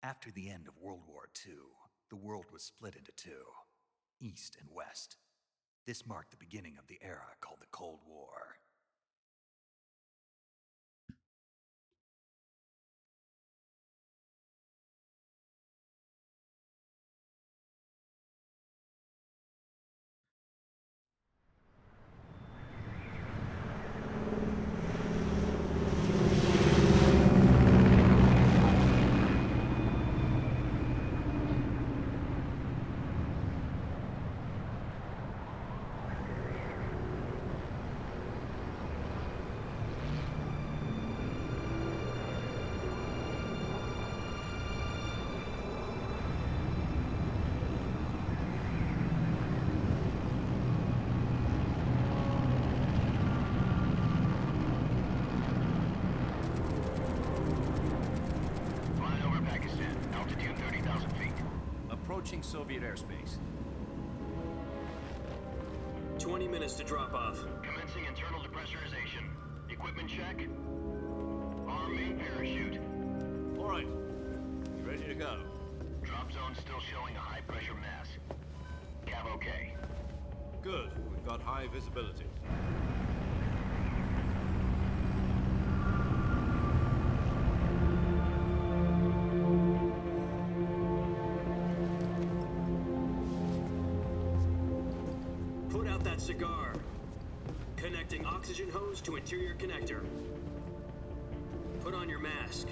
After the end of World War II, the world was split into two, East and West. This marked the beginning of the era called the Cold War. Approaching Soviet airspace. 20 minutes to drop off. Commencing internal depressurization. Equipment check. Arm main parachute. All right. Ready to go. Drop zone still showing a high pressure mass. Cav okay. Good. We've got high visibility. Cigar. Connecting oxygen hose to interior connector. Put on your mask.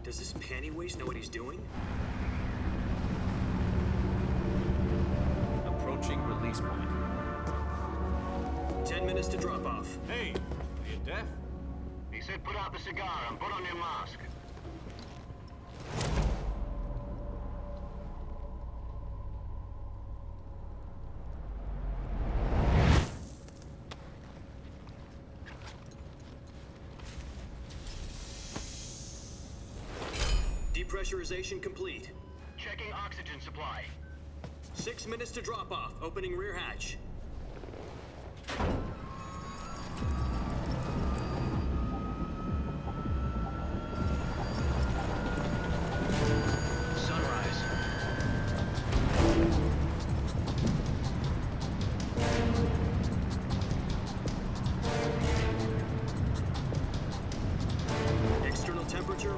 Does this panty waste know what he's doing? Approaching release point. 10 minutes to drop off. Hey, are you deaf? He said put out the cigar and put on your mask. Depressurization complete. Checking oxygen supply. 6 minutes to drop off. Opening rear hatch.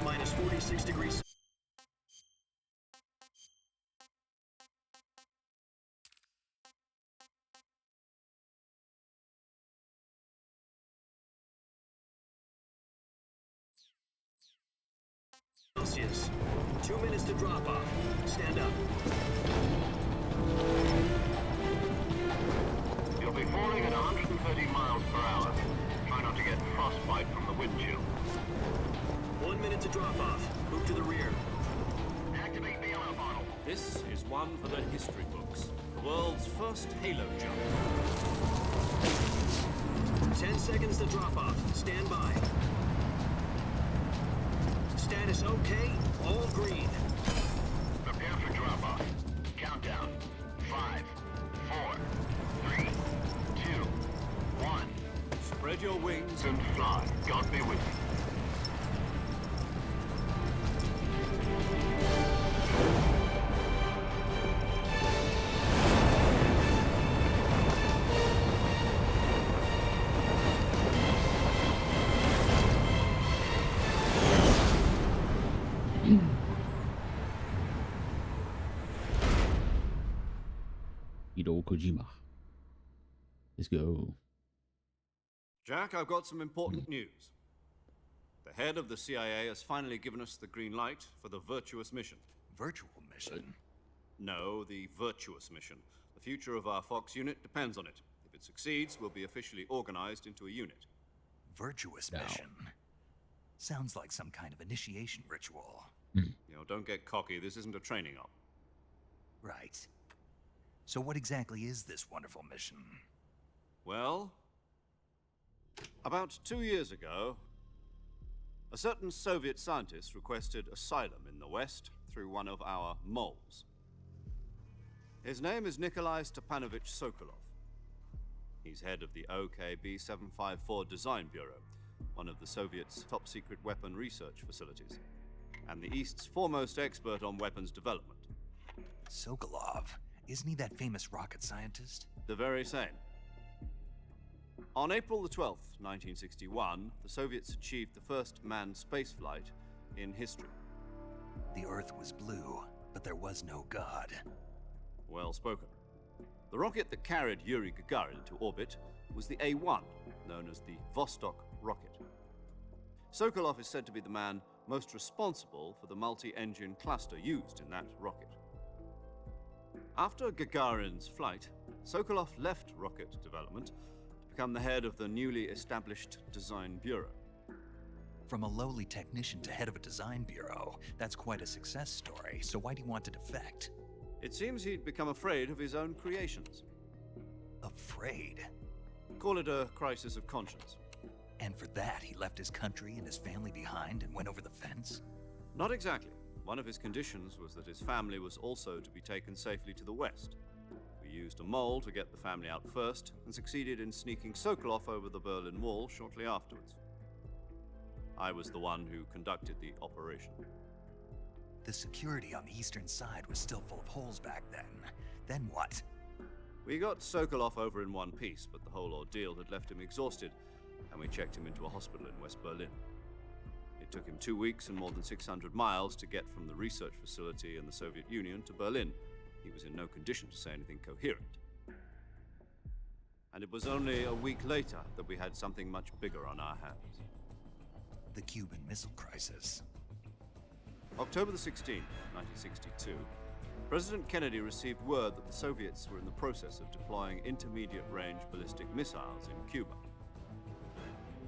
Minus 46 degrees. Celsius. 2 minutes to drop off. Stand up. You'll be falling at 130 miles per hour. Try not to get frostbite from the wind chill. 1 minute to drop off. Move to the rear. Activate the ammo bottle. This is one for the history books. The world's first halo jump. 10 seconds to drop off. Stand by. Status okay. All green. Prepare for drop off. Countdown. 5, 4, 3, 2, 1. Spread your wings And fly. God be with you. Hideo Kojima. Let's go. Jack, I've got some important news. The head of the CIA has finally given us the green light for the virtuous mission. Virtual mission? No, the virtuous mission. The future of our Fox unit depends on it. If it succeeds, we'll be officially organized into a unit. Virtuous mission? Sounds like some kind of initiation ritual. Don't get cocky. This isn't a training op. Right. So what exactly is this wonderful mission? Well, about 2 years ago, a certain Soviet scientist requested asylum in the West through one of our moles. His name is Nikolai Stepanovich Sokolov. He's head of the OKB-754 Design Bureau, one of the Soviets' top-secret weapon research facilities, and the East's foremost expert on weapons development. Sokolov, isn't he that famous rocket scientist? The very same. On April the 12th, 1961, the Soviets achieved the first manned spaceflight in history. The Earth was blue, but there was no God. Well spoken. The rocket that carried Yuri Gagarin into orbit was the A-1, known as the Vostok rocket. Sokolov is said to be the man most responsible for the multi-engine cluster used in that rocket. After Gagarin's flight, Sokolov left rocket development to become the head of the newly established Design Bureau. From a lowly technician to head of a design bureau, that's quite a success story, so why do you want to defect? It seems he'd become afraid of his own creations. Afraid? Call it a crisis of conscience. And for that, he left his country and his family behind and went over the fence? Not exactly. One of his conditions was that his family was also to be taken safely to the west. We used a mole to get the family out first, and succeeded in sneaking Sokolov over the Berlin Wall shortly afterwards. I was the one who conducted the operation. The security on the eastern side was still full of holes back then. Then what? We got Sokolov over in one piece, but the whole ordeal had left him exhausted, and we checked him into a hospital in West Berlin. It took him 2 weeks and more than 600 miles to get from the research facility in the Soviet Union to Berlin. He was in no condition to say anything coherent. And it was only a week later that we had something much bigger on our hands. The Cuban Missile Crisis. October the 16th, 1962, President Kennedy received word that the Soviets were in the process of deploying intermediate-range ballistic missiles in Cuba.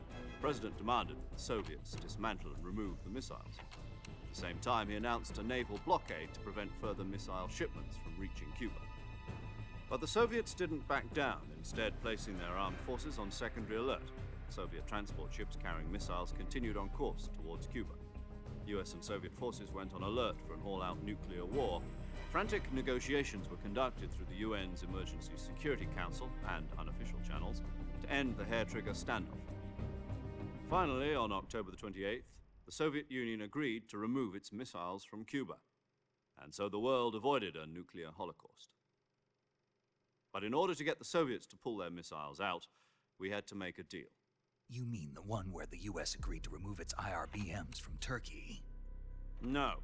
The President demanded that the Soviets dismantle and remove the missiles. At the same time, he announced a naval blockade to prevent further missile shipments from reaching Cuba. But the Soviets didn't back down, instead placing their armed forces on secondary alert. Soviet transport ships carrying missiles continued on course towards Cuba. US and Soviet forces went on alert for an all-out nuclear war. Frantic negotiations were conducted through the UN's Emergency Security Council and unofficial channels to end the hair-trigger standoff. Finally, on October the 28th, the Soviet Union agreed to remove its missiles from Cuba, and so the world avoided a nuclear holocaust. But in order to get the Soviets to pull their missiles out, we had to make a deal. You mean the one where the US agreed to remove its IRBMs from Turkey? No.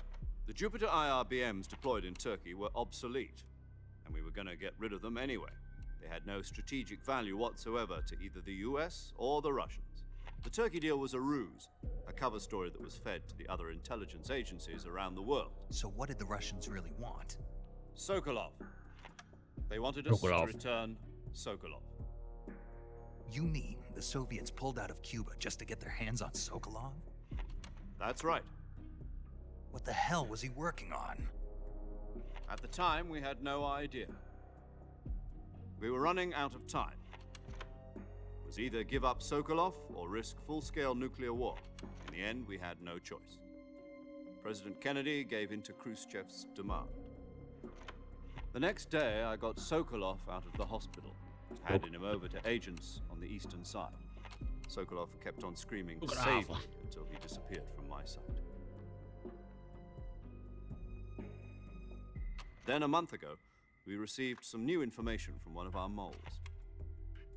The Jupiter IRBMs deployed in Turkey were obsolete, and we were going to get rid of them anyway. They had no strategic value whatsoever to either the US or the Russians. The Turkey deal was a ruse, a cover story that was fed to the other intelligence agencies around the world. So what did the Russians really want? Sokolov. They wanted us to return Sokolov. You mean the Soviets pulled out of Cuba just to get their hands on Sokolov? That's right. What the hell was he working on? At the time, we had no idea. We were running out of time. It was either give up Sokolov or risk full-scale nuclear war. In the end, we had no choice. President Kennedy gave in to Khrushchev's demand. The next day, I got Sokolov out of the hospital, handing him over to agents on the eastern side. Sokolov kept on screaming, "Save me," until he disappeared from my sight. Then a month ago, we received some new information from one of our moles.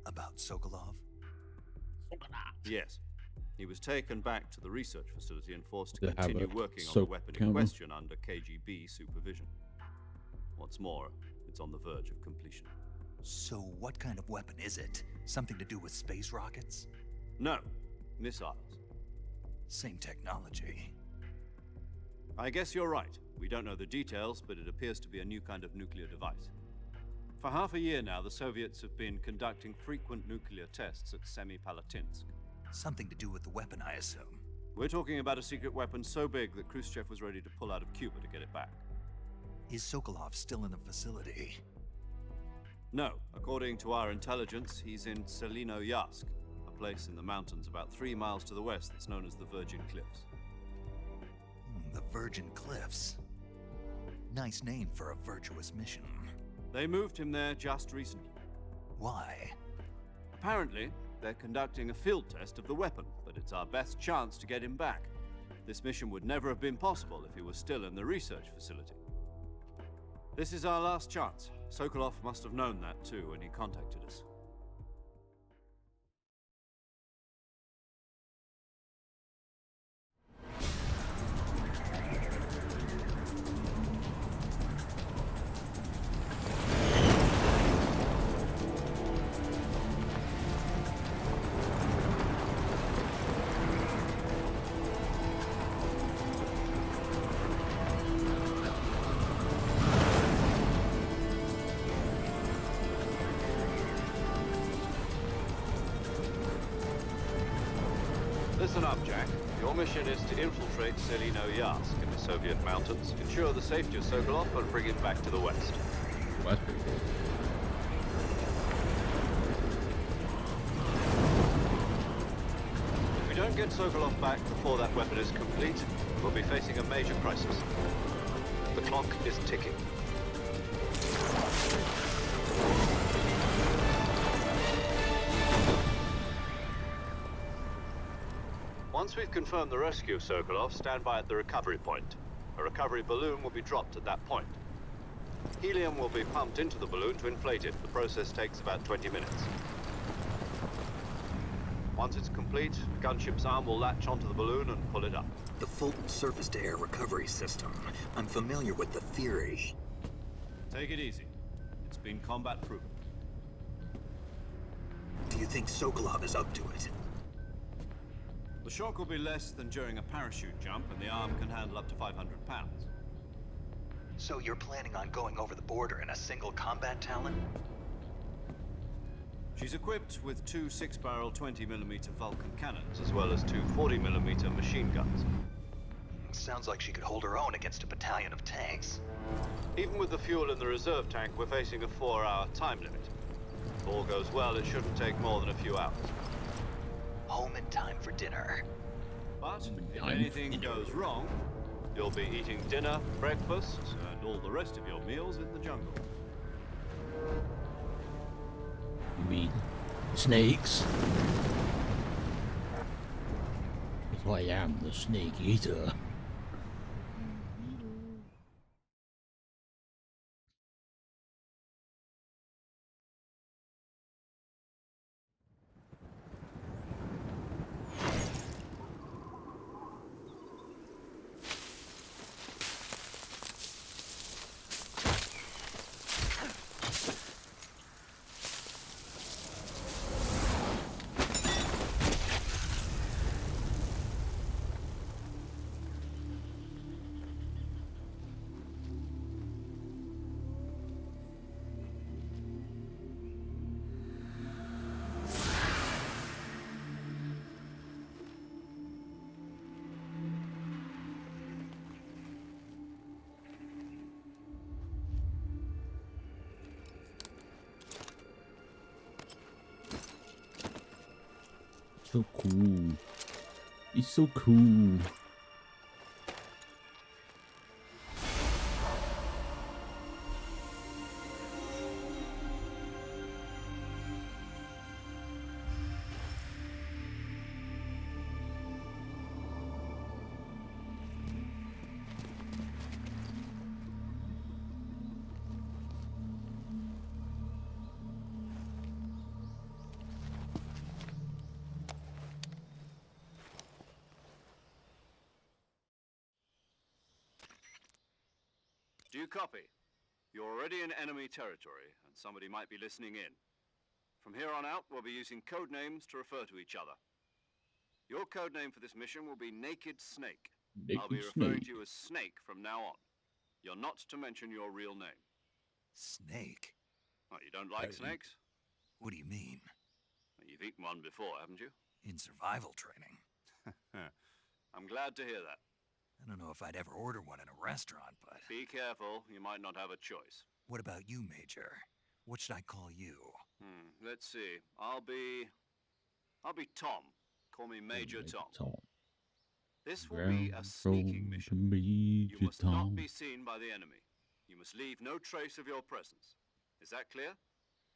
About Sokolov? Yes. He was taken back to the research facility and forced to They have continue a working on the soap weapon in camera. question under KGB supervision. What's more, it's on the verge of completion. So what kind of weapon is it? Something to do with space rockets? No, missiles. Same technology. I guess you're right. We don't know the details, but it appears to be a new kind of nuclear device. For half a year now, the Soviets have been conducting frequent nuclear tests at Semipalatinsk. Something to do with the weapon, I assume. We're talking about a secret weapon so big that Khrushchev was ready to pull out of Cuba to get it back. Is Sokolov still in the facility? No, according to our intelligence, he's in Selinoyarsk, a place in the mountains about 3 miles to the west that's known as the Virgin Cliffs. The Virgin Cliffs. Nice name for a virtuous mission. They moved him there just recently. Why? Apparently, they're conducting a field test of the weapon, but it's our best chance to get him back. This mission would never have been possible if he was still in the research facility. This is our last chance. Sokolov must have known that too when he contacted us. Listen up, Jack. Your mission is to infiltrate Selino-Yarsk in the Soviet mountains, ensure the safety of Sokolov, and bring him back to the West. Well, that's pretty cool. If we don't get Sokolov back before that weapon is complete, we'll be facing a major crisis. The clock is ticking. Once we've confirmed the rescue of Sokolov, stand by at the recovery point. A recovery balloon will be dropped at that point. Helium will be pumped into the balloon to inflate it. The process takes about 20 minutes. Once it's complete, the gunship's arm will latch onto the balloon and pull it up. The Fulton surface-to-air recovery system. I'm familiar with the theory. Take it easy. It's been combat-proven. Do you think Sokolov is up to it? The shock will be less than during a parachute jump, and the arm can handle up to 500 pounds. So you're planning on going over the border in a single combat Talon? She's equipped with two 6-barrel 20mm Vulcan cannons, as well as two 40mm machine guns. Sounds like she could hold her own against a battalion of tanks. Even with the fuel in the reserve tank, we're facing a 4-hour time limit. If all goes well, it shouldn't take more than a few hours. Home in time for dinner. But if anything goes wrong, you'll be eating dinner, breakfast, and all the rest of your meals in the jungle. You mean snakes? Because I am the Snake Eater. So cool. It's so cool. Do you copy? You're already in enemy territory, and somebody might be listening in. From here on out, we'll be using code names to refer to each other. Your code name for this mission will be Naked Snake. I'll be referring to you as Snake from now on. You're not to mention your real name. Snake? What, you don't like snakes? What do you mean? You've eaten one before, haven't you? In survival training. I'm glad to hear that. I don't know if I'd ever order one in a restaurant, but... Be careful, you might not have a choice. What about you, Major? What should I call you? Let's see. I'll be Tom. Call me Major Tom. This will be a sneaking mission. You must not be seen by the enemy. You must leave no trace of your presence. Is that clear?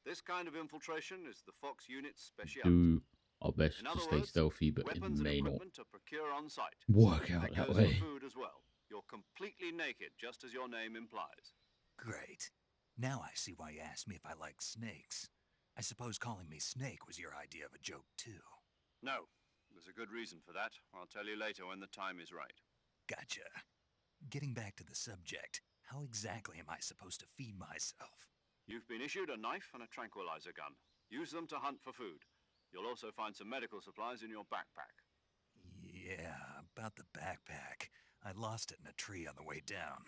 This kind of infiltration is the Fox unit's specialty. Do our best In to other stay words, stealthy, but it weapons and may not equipment to procure on site. work out That that goes way. for food as well. You're completely naked, just as your name implies. Great. Now I see why you asked me if I like snakes. I suppose calling me Snake was your idea of a joke, too. No, there's a good reason for that. I'll tell you later when the time is right. Gotcha. Getting back to the subject, how exactly am I supposed to feed myself? You've been issued a knife and a tranquilizer gun. Use them to hunt for food. You'll also find some medical supplies in your backpack. Yeah, about the backpack. I lost it in a tree on the way down.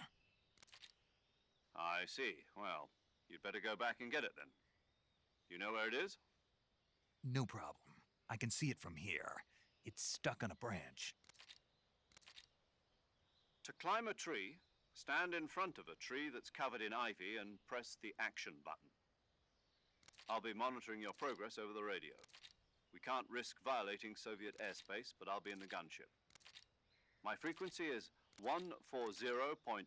I see. Well, you'd better go back and get it then. You know where it is? No problem. I can see it from here. It's stuck on a branch. To climb a tree, stand in front of a tree that's covered in ivy and press the action button. I'll be monitoring your progress over the radio. We can't risk violating Soviet airspace, but I'll be in the gunship. My frequency is 140.85.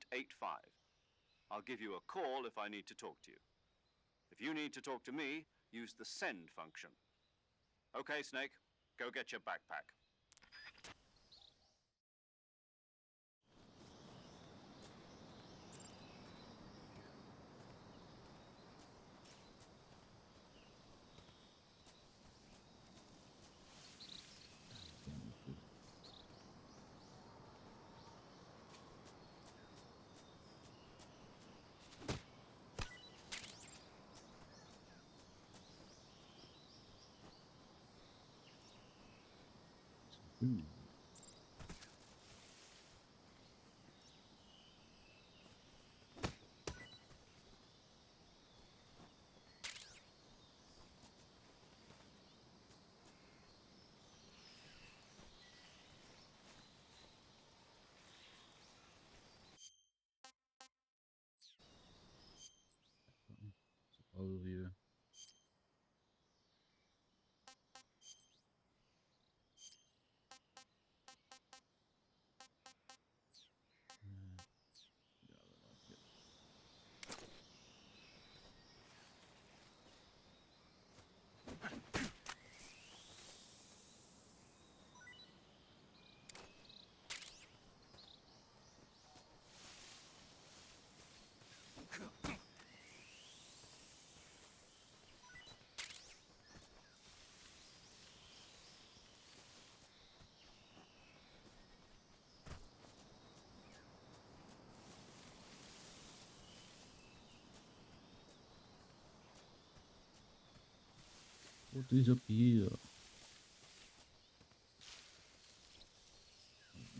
I'll give you a call if I need to talk to you. If you need to talk to me, use the send function. Okay, Snake, go get your backpack. Ooh. Overview. What is up here?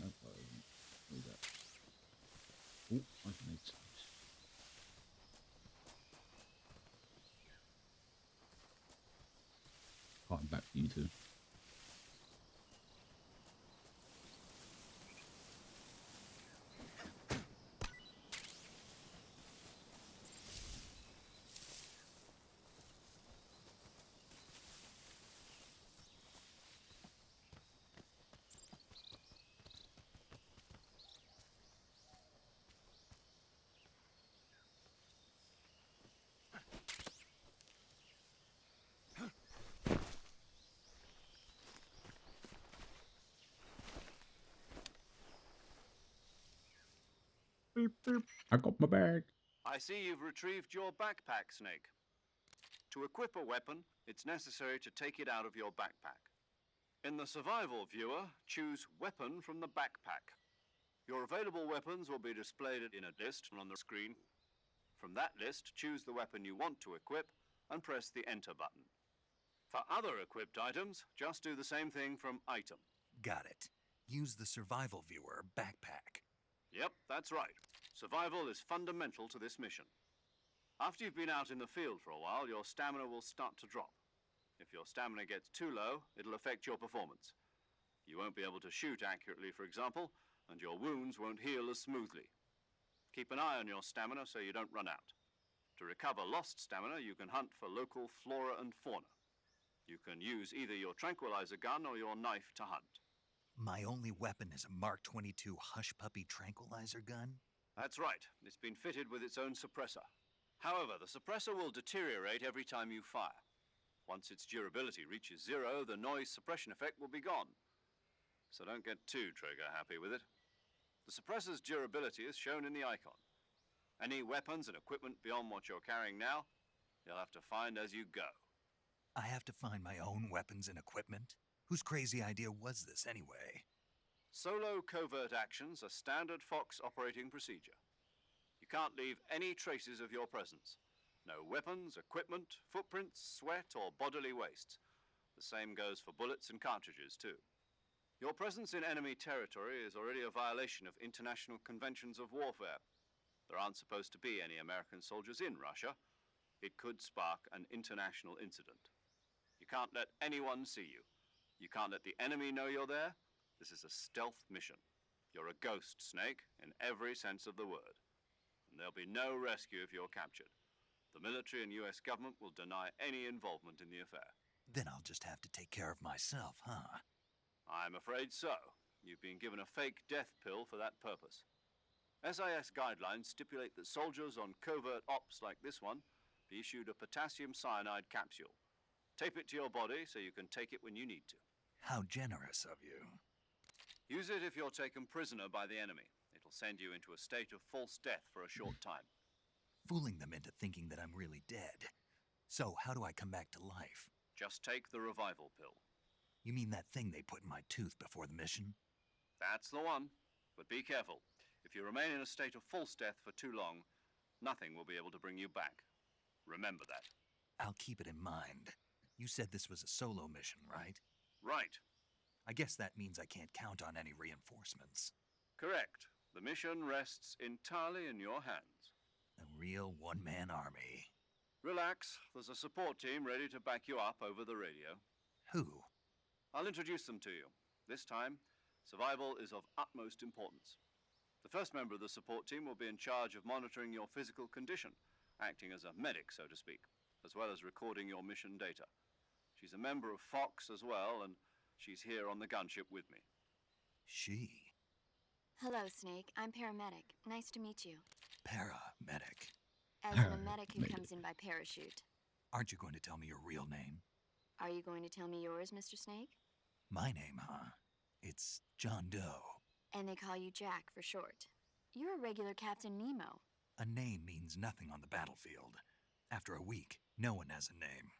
No, read that. Oh, I can make sense. I'm back to you two. Beep, beep. I got my bag. I see you've retrieved your backpack, Snake. To equip a weapon, it's necessary to take it out of your backpack. In the survival viewer, choose Weapon from the backpack. Your available weapons will be displayed in a list on the screen. From that list, choose the weapon you want to equip and press the Enter button. For other equipped items, just do the same thing from Item. Got it. Use the survival viewer backpack. Yep, that's right. Survival is fundamental to this mission. After you've been out in the field for a while, your stamina will start to drop. If your stamina gets too low, it'll affect your performance. You won't be able to shoot accurately, for example, and your wounds won't heal as smoothly. Keep an eye on your stamina so you don't run out. To recover lost stamina, you can hunt for local flora and fauna. You can use either your tranquilizer gun or your knife to hunt. My only weapon is a Mark 22 Hush Puppy tranquilizer gun? That's right. It's been fitted with its own suppressor. However, the suppressor will deteriorate every time you fire. Once its durability reaches 0, the noise suppression effect will be gone. So don't get too trigger happy with it. The suppressor's durability is shown in the icon. Any weapons and equipment beyond what you're carrying now, you'll have to find as you go. I have to find my own weapons and equipment? Whose crazy idea was this anyway? Solo covert actions are standard Fox operating procedure. You can't leave any traces of your presence. No weapons, equipment, footprints, sweat, or bodily waste. The same goes for bullets and cartridges, too. Your presence in enemy territory is already a violation of international conventions of warfare. There aren't supposed to be any American soldiers in Russia. It could spark an international incident. You can't let anyone see you. You can't let the enemy know you're there. This is a stealth mission. You're a ghost, Snake, in every sense of the word. And there'll be no rescue if you're captured. The military and US government will deny any involvement in the affair. Then I'll just have to take care of myself, huh? I'm afraid so. You've been given a fake death pill for that purpose. SIS guidelines stipulate that soldiers on covert ops like this one be issued a potassium cyanide capsule. Tape it to your body so you can take it when you need to. How generous of you. Use it if you're taken prisoner by the enemy. It'll send you into a state of false death for a short time. Fooling them into thinking that I'm really dead. So, how do I come back to life? Just take the revival pill. You mean that thing they put in my tooth before the mission? That's the one. But be careful. If you remain in a state of false death for too long, nothing will be able to bring you back. Remember that. I'll keep it in mind. You said this was a solo mission, right? Right. I guess that means I can't count on any reinforcements. Correct. The mission rests entirely in your hands. A real one-man army. Relax. There's a support team ready to back you up over the radio. Who? I'll introduce them to you. This time, survival is of utmost importance. The first member of the support team will be in charge of monitoring your physical condition, acting as a medic, so to speak, as well as recording your mission data. She's a member of Fox as well, and she's here on the gunship with me. She? Hello, Snake. I'm paramedic. Nice to meet you. Paramedic. As in a medic who comes in by parachute. Aren't you going to tell me your real name? Are you going to tell me yours, Mr. Snake? My name, huh? It's John Doe. And they call you Jack for short. You're a regular Captain Nemo. A name means nothing on the battlefield. After a week, no one has a name.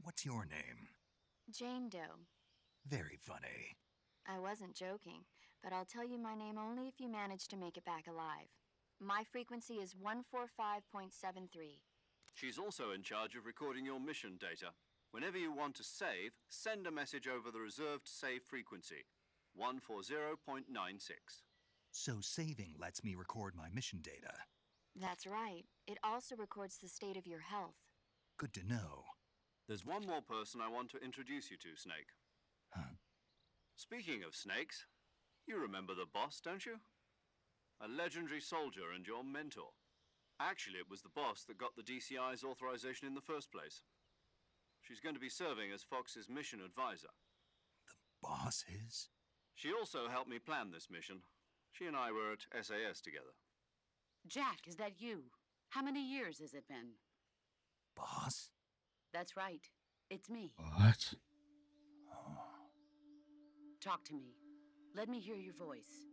What's your name? Jane Doe. Very funny. I wasn't joking, but I'll tell you my name only if you manage to make it back alive. My frequency is 145.73. She's also in charge of recording your mission data. Whenever you want to save, send a message over the reserved save frequency, 140.96. So saving lets me record my mission data. That's right. It also records the state of your health. Good to know. There's one more person I want to introduce you to, Snake. Huh? Speaking of snakes, you remember the boss, don't you? A legendary soldier and your mentor. Actually, it was the boss that got the DCI's authorization in the first place. She's going to be serving as Fox's mission advisor. The boss is? She also helped me plan this mission. She and I were at SAS together. Jack, is that you? How many years has it been? Boss? That's right. It's me. What? Talk to me. Let me hear your voice.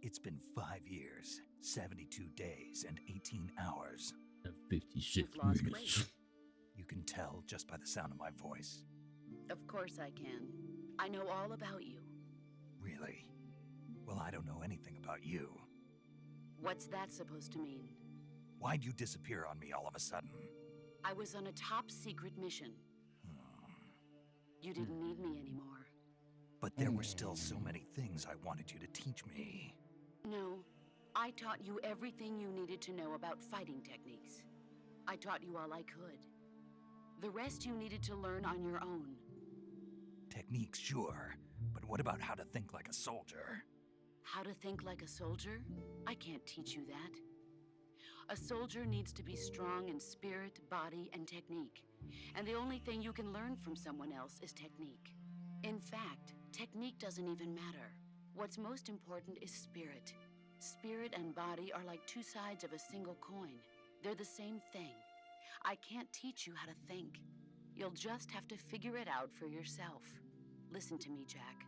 It's been 5 years, 72 days, and 18 hours. 56 You've lost minutes. weight. You can tell just by the sound of my voice. Of course I can. I know all about you. Really? Well, I don't know anything about you. What's that supposed to mean? Why'd you disappear on me all of a sudden? I was on a top secret mission. You didn't need me anymore. But there were still so many things I wanted you to teach me. No, I taught you everything you needed to know about fighting techniques. I taught you all I could. The rest you needed to learn on your own. Techniques, sure. But what about how to think like a soldier? How to think like a soldier? I can't teach you that. A soldier needs to be strong in spirit, body, and technique. And the only thing you can learn from someone else is technique. In fact, technique doesn't even matter. What's most important is spirit. Spirit and body are like two sides of a single coin. They're the same thing. I can't teach you how to think. You'll just have to figure it out for yourself. Listen to me, Jack.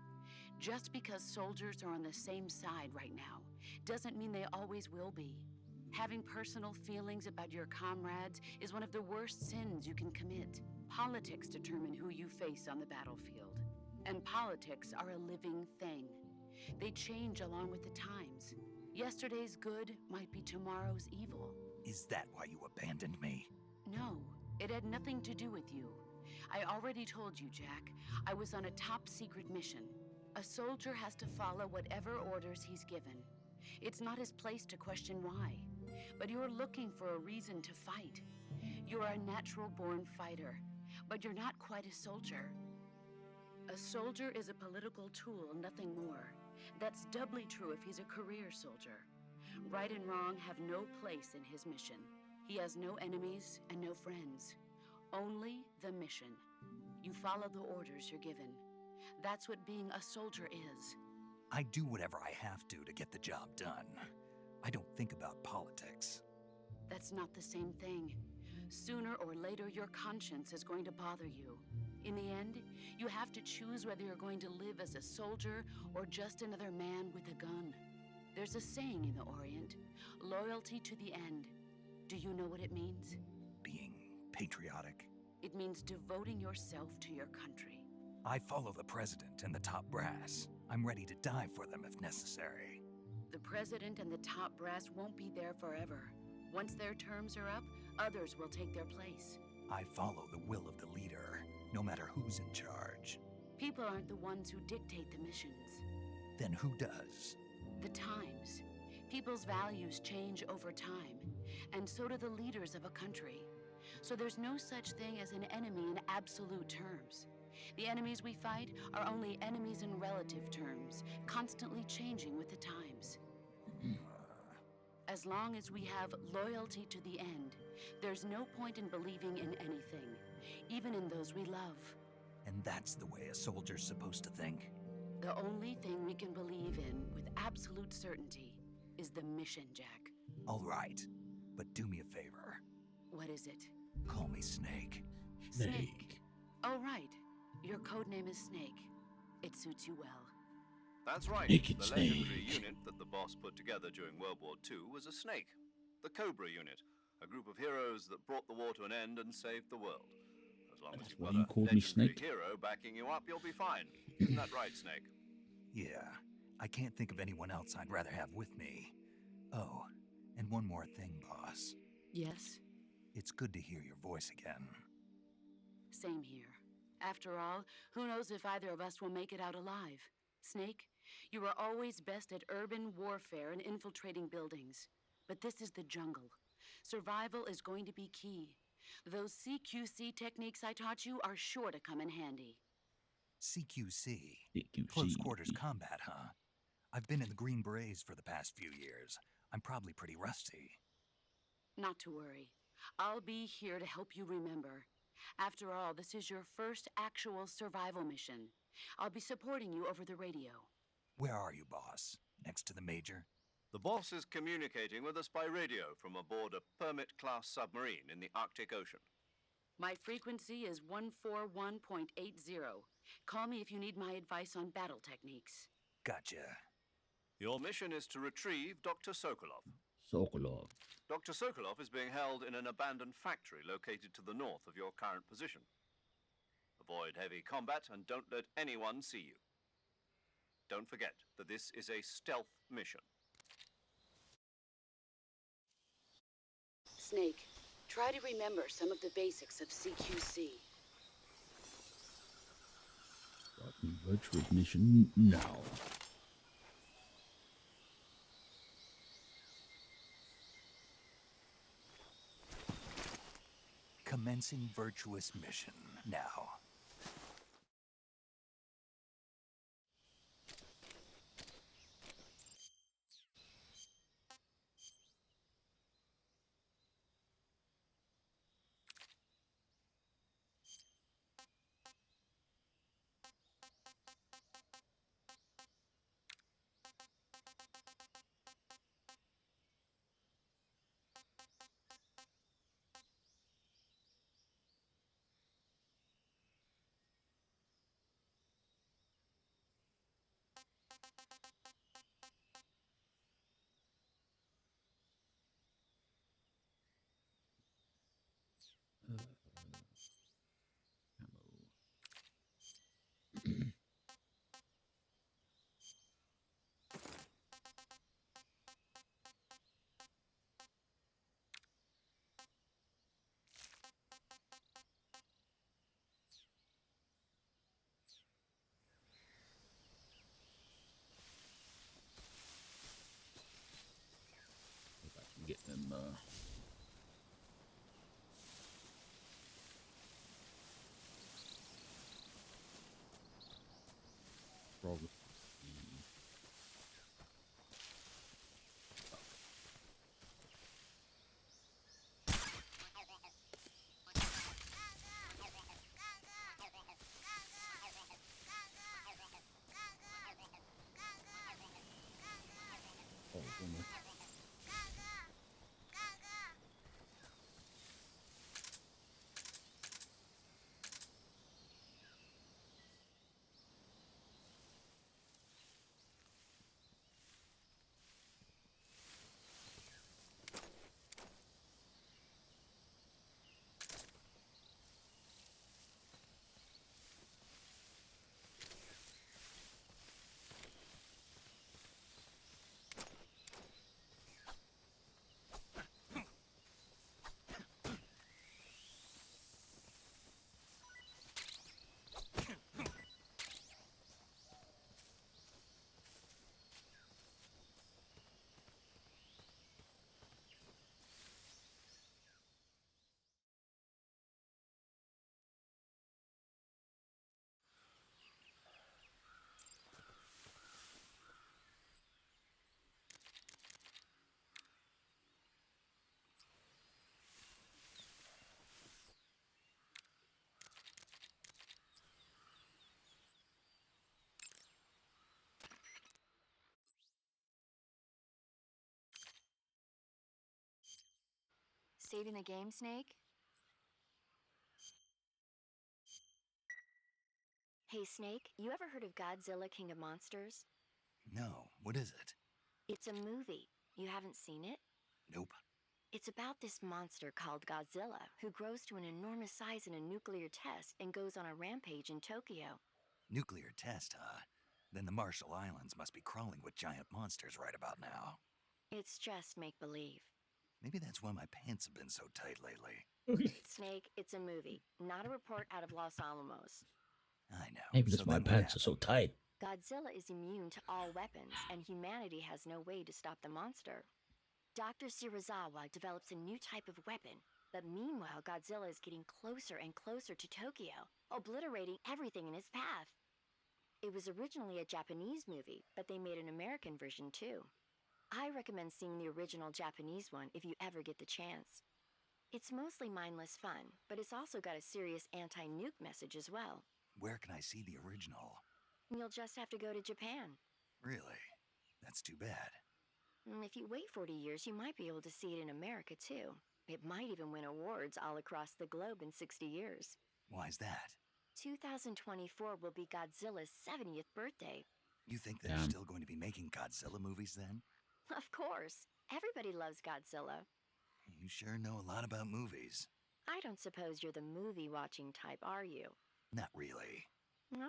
Just because soldiers are on the same side right now doesn't mean they always will be. Having personal feelings about your comrades is one of the worst sins you can commit. Politics determine who you face on the battlefield. And politics are a living thing. They change along with the times. Yesterday's good might be tomorrow's evil. Is that why you abandoned me? No, it had nothing to do with you. I already told you, Jack. I was on a top-secret mission. A soldier has to follow whatever orders he's given. It's not his place to question why. But you're looking for a reason to fight. You're a natural-born fighter, but you're not quite a soldier. A soldier is a political tool, nothing more. That's doubly true if he's a career soldier. Right and wrong have no place in his mission. He has no enemies and no friends. Only the mission. You follow the orders you're given. That's what being a soldier is. I do whatever I have to get the job done. I don't think about politics. That's not the same thing. Sooner or later, your conscience is going to bother you. In the end, you have to choose whether you're going to live as a soldier or just another man with a gun. There's a saying in the Orient, loyalty to the end. Do you know what it means? Being patriotic. It means devoting yourself to your country. I follow the president and the top brass. I'm ready to die for them if necessary. The president and the top brass won't be there forever. Once their terms are up, others will take their place. I follow the will of the leader, no matter who's in charge. People aren't the ones who dictate the missions. Then who does? The times. People's values change over time, and so do the leaders of a country. So there's no such thing as an enemy in absolute terms. The enemies we fight are only enemies in relative terms, constantly changing with the times. As long as we have loyalty to the end, there's no point in believing in anything, even in those we love. And that's the way a soldier's supposed to think? The only thing we can believe in with absolute certainty is the mission, Jack. All right, but do me a favor. What is it? Call me Snake. Snake. Oh, right. Your code name is Snake. It suits you well. That's right. Naked The snake. legendary unit that the boss put together during World War II was a snake. The Cobra unit, a group of heroes that brought the war to an end and saved the world. As long as That's you've why got you a called me legendary Snake? hero backing you up, you'll be fine. Isn't that right, Snake? Yeah, I can't think of anyone else I'd rather have with me. Oh, and one more thing, boss. Yes? It's good to hear your voice again. Same here. After all, who knows if either of us will make it out alive? Snake, you are always best at urban warfare and infiltrating buildings. But this is the jungle. Survival is going to be key. Those CQC techniques I taught you are sure to come in handy. CQC? CQC. Close quarters combat, huh? I've been in the Green Berets for the past few years. I'm probably pretty rusty. Not to worry. I'll be here to help you remember. After all, this is your first actual survival mission. I'll be supporting you over the radio. Where are you, boss? Next to the Major? The boss is communicating with us by radio from aboard a Permit-class submarine in the Arctic Ocean. My frequency is 141.80. Call me if you need my advice on battle techniques. Gotcha. Your mission is to retrieve Dr. Sokolov. Sokolov. Dr. Sokolov is being held in an abandoned factory located to the north of your current position. Avoid heavy combat and don't let anyone see you. Don't forget that this is a stealth mission. Snake, try to remember some of the basics of CQC. Starting virtuous mission now. Commencing virtuous mission now. If I can get them. Probably. Oh, goodness. Saving the game, Snake? Hey, Snake, you ever heard of Godzilla King of Monsters? No, what is it? It's a movie. You haven't seen it? Nope. It's about this monster called Godzilla who grows to an enormous size in a nuclear test and goes on a rampage in Tokyo. Nuclear test, huh? Then the Marshall Islands must be crawling with giant monsters right about now. It's just make-believe. Maybe that's why my pants have been so tight lately. Snake, it's a movie, not a report out of Los Alamos. I know. Maybe So that's why then my what pants are so happened? tight. Godzilla is immune to all weapons, and humanity has no way to stop the monster. Dr. Shirazawa develops a new type of weapon, but meanwhile, Godzilla is getting closer and closer to Tokyo, obliterating everything in his path. It was originally a Japanese movie, but they made an American version too. I recommend seeing the original Japanese one if you ever get the chance. It's mostly mindless fun, but it's also got a serious anti-nuke message as well. Where can I see the original? You'll just have to go to Japan. Really? That's too bad. If you wait 40 years, you might be able to see it in America too. It might even win awards all across the globe in 60 years. Why's that? 2024 will be Godzilla's 70th birthday. You think they're Damn. still going to be making Godzilla movies then? Of course. Everybody loves Godzilla. You sure know a lot about movies. I don't suppose you're the movie-watching type, are you? Not really.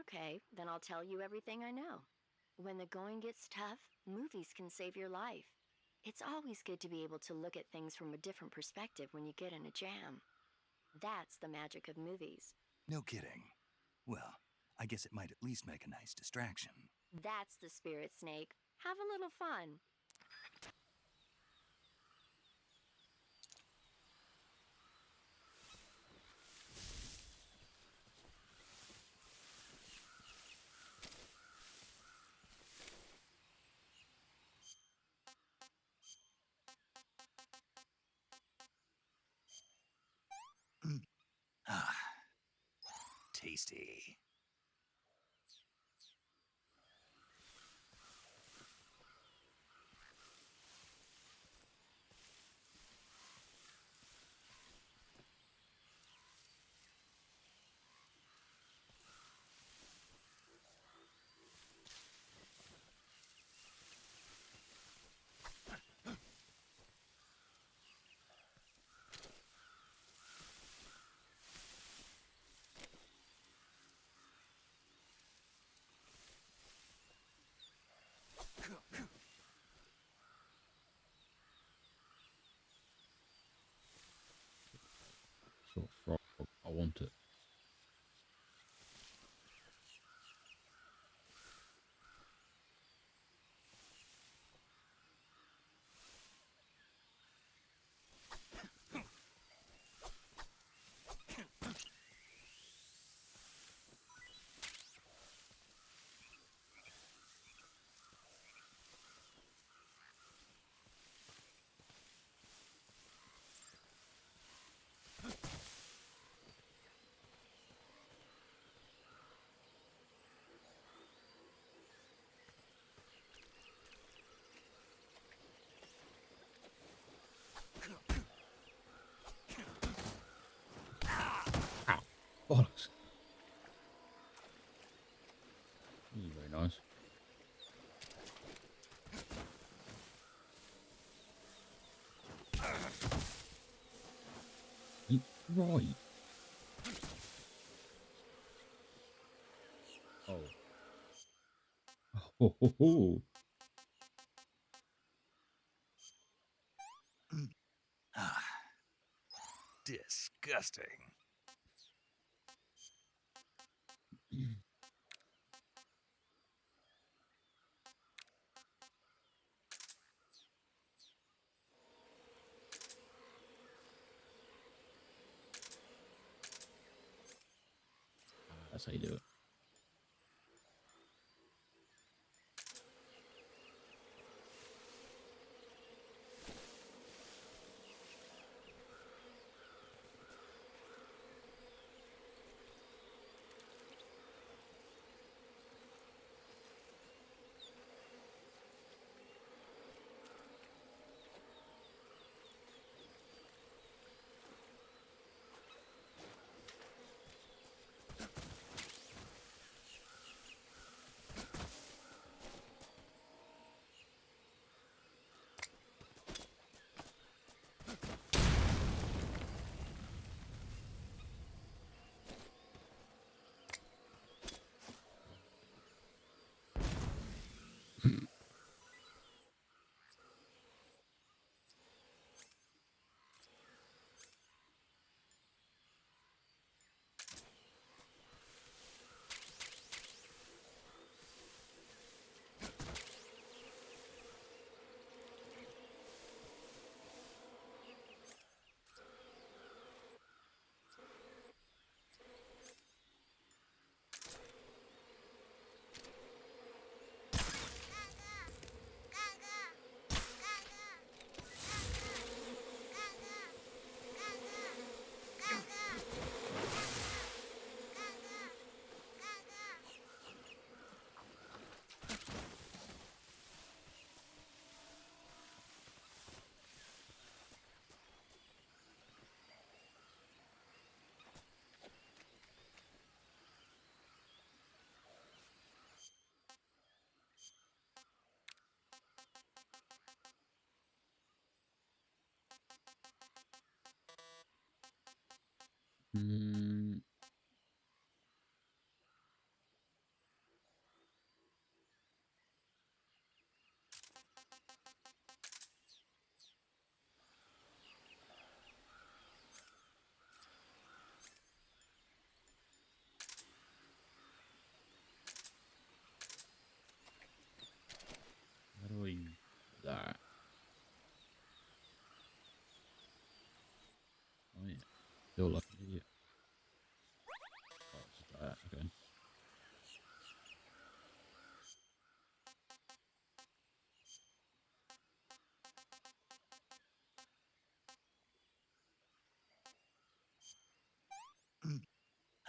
Okay, then I'll tell you everything I know. When the going gets tough, movies can save your life. It's always good to be able to look at things from a different perspective when you get in a jam. That's the magic of movies. No kidding. Well, I guess it might at least make a nice distraction. That's the spirit, Snake. Have a little fun. Ah, tasty. Sort of frog. I want it. Ow. Bollocks. This is very nice. Right. Oh. Oh, ho, ho. Ah, disgusting. That's how you do it. Mm. How do I use that? Oh yeah. Feel like an idiot. Oh, it's just that. Okay.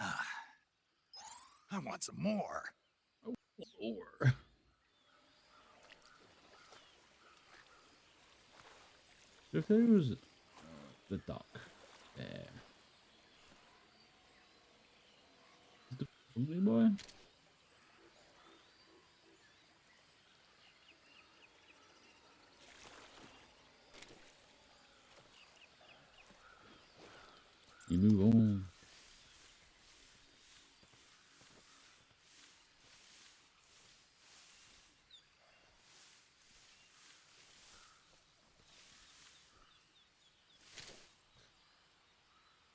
Ah, I want some more. Oh, or if there was the duck there, is the frog nearby? You move on.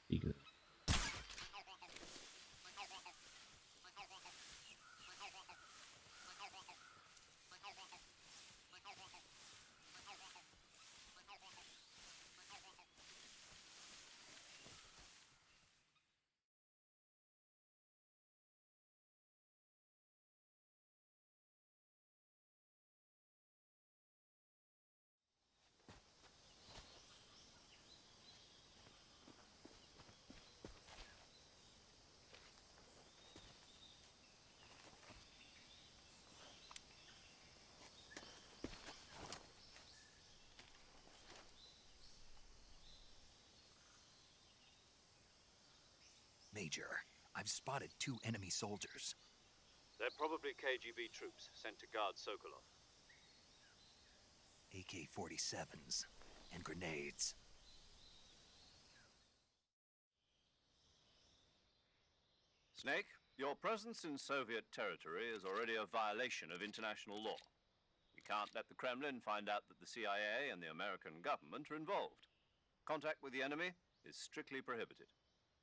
Be good. Major. I've spotted 2 enemy soldiers. They're probably KGB troops sent to guard Sokolov. AK-47s and grenades. Snake, your presence in Soviet territory is already a violation of international law. We can't let the Kremlin find out that the CIA and the American government are involved. Contact with the enemy is strictly prohibited.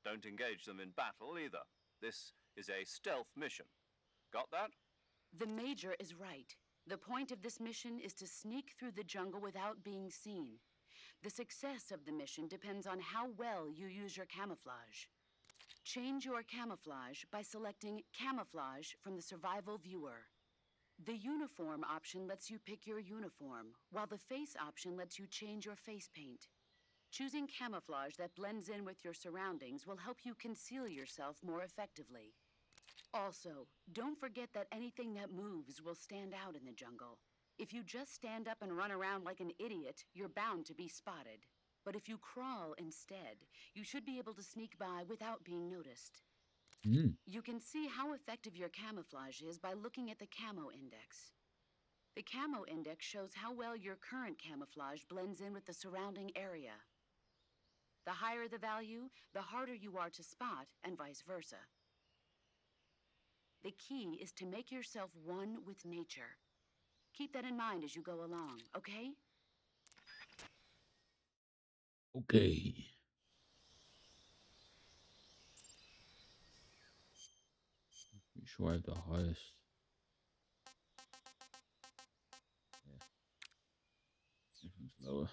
Don't engage them in battle either. This is a stealth mission. Got that? The Major is right. The point of this mission is to sneak through the jungle without being seen. The success of the mission depends on how well you use your camouflage. Change your camouflage by selecting Camouflage from the Survival Viewer. The Uniform option lets you pick your uniform, while the Face option lets you change your face paint. Choosing camouflage that blends in with your surroundings will help you conceal yourself more effectively. Also, don't forget that anything that moves will stand out in the jungle. If you just stand up and run around like an idiot, you're bound to be spotted. But if you crawl instead, you should be able to sneak by without being noticed. You can see how effective your camouflage is by looking at the Camo Index. The Camo Index shows how well your current camouflage blends in with the surrounding area. The higher the value, the harder you are to spot, and vice versa. The key is to make yourself one with nature. Keep that in mind as you go along, okay? Okay. Pretty sure I have the highest. Yeah. Everything's lower.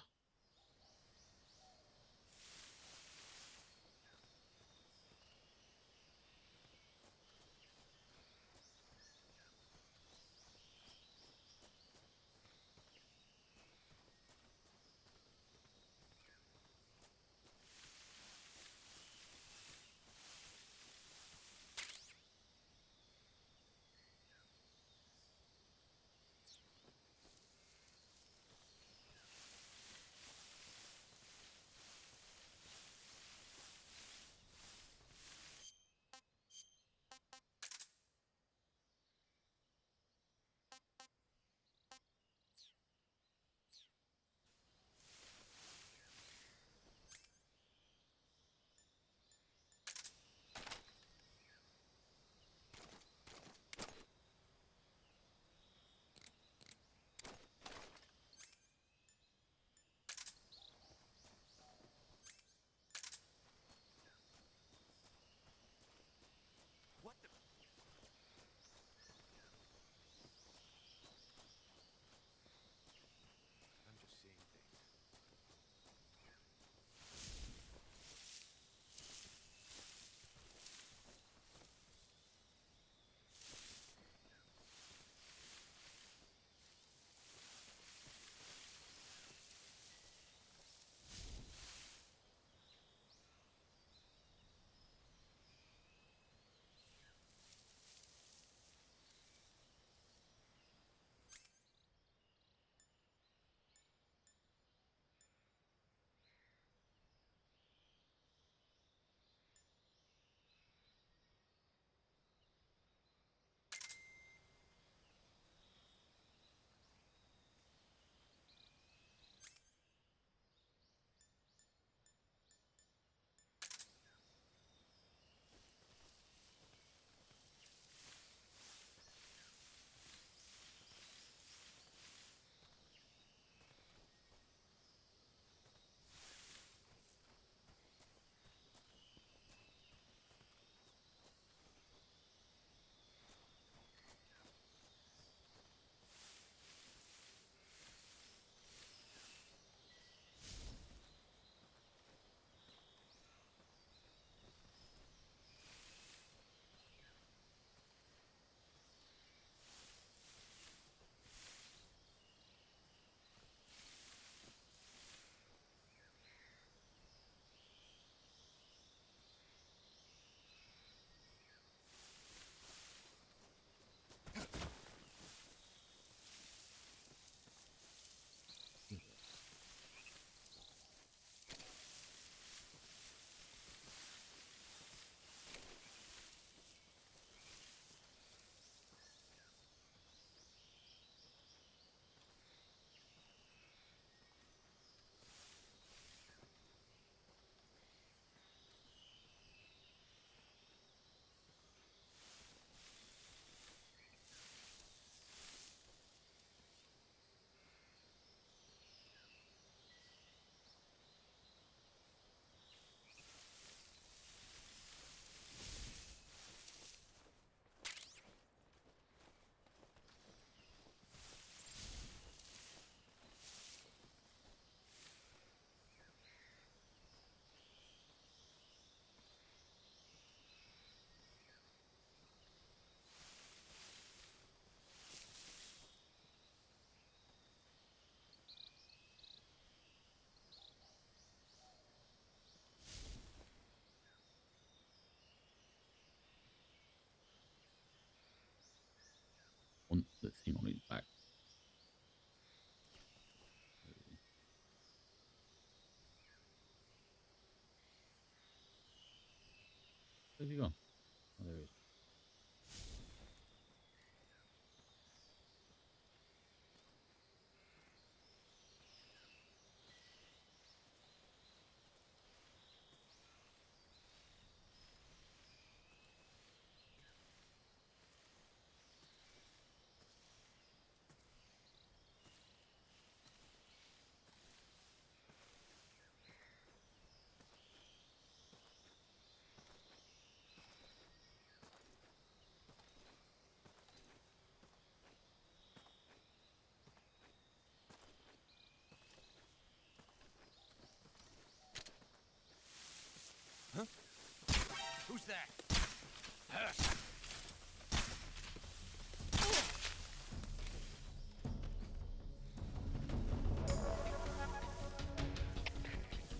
the thing on his back. Where's he gone? Oh, there he is. Who's that?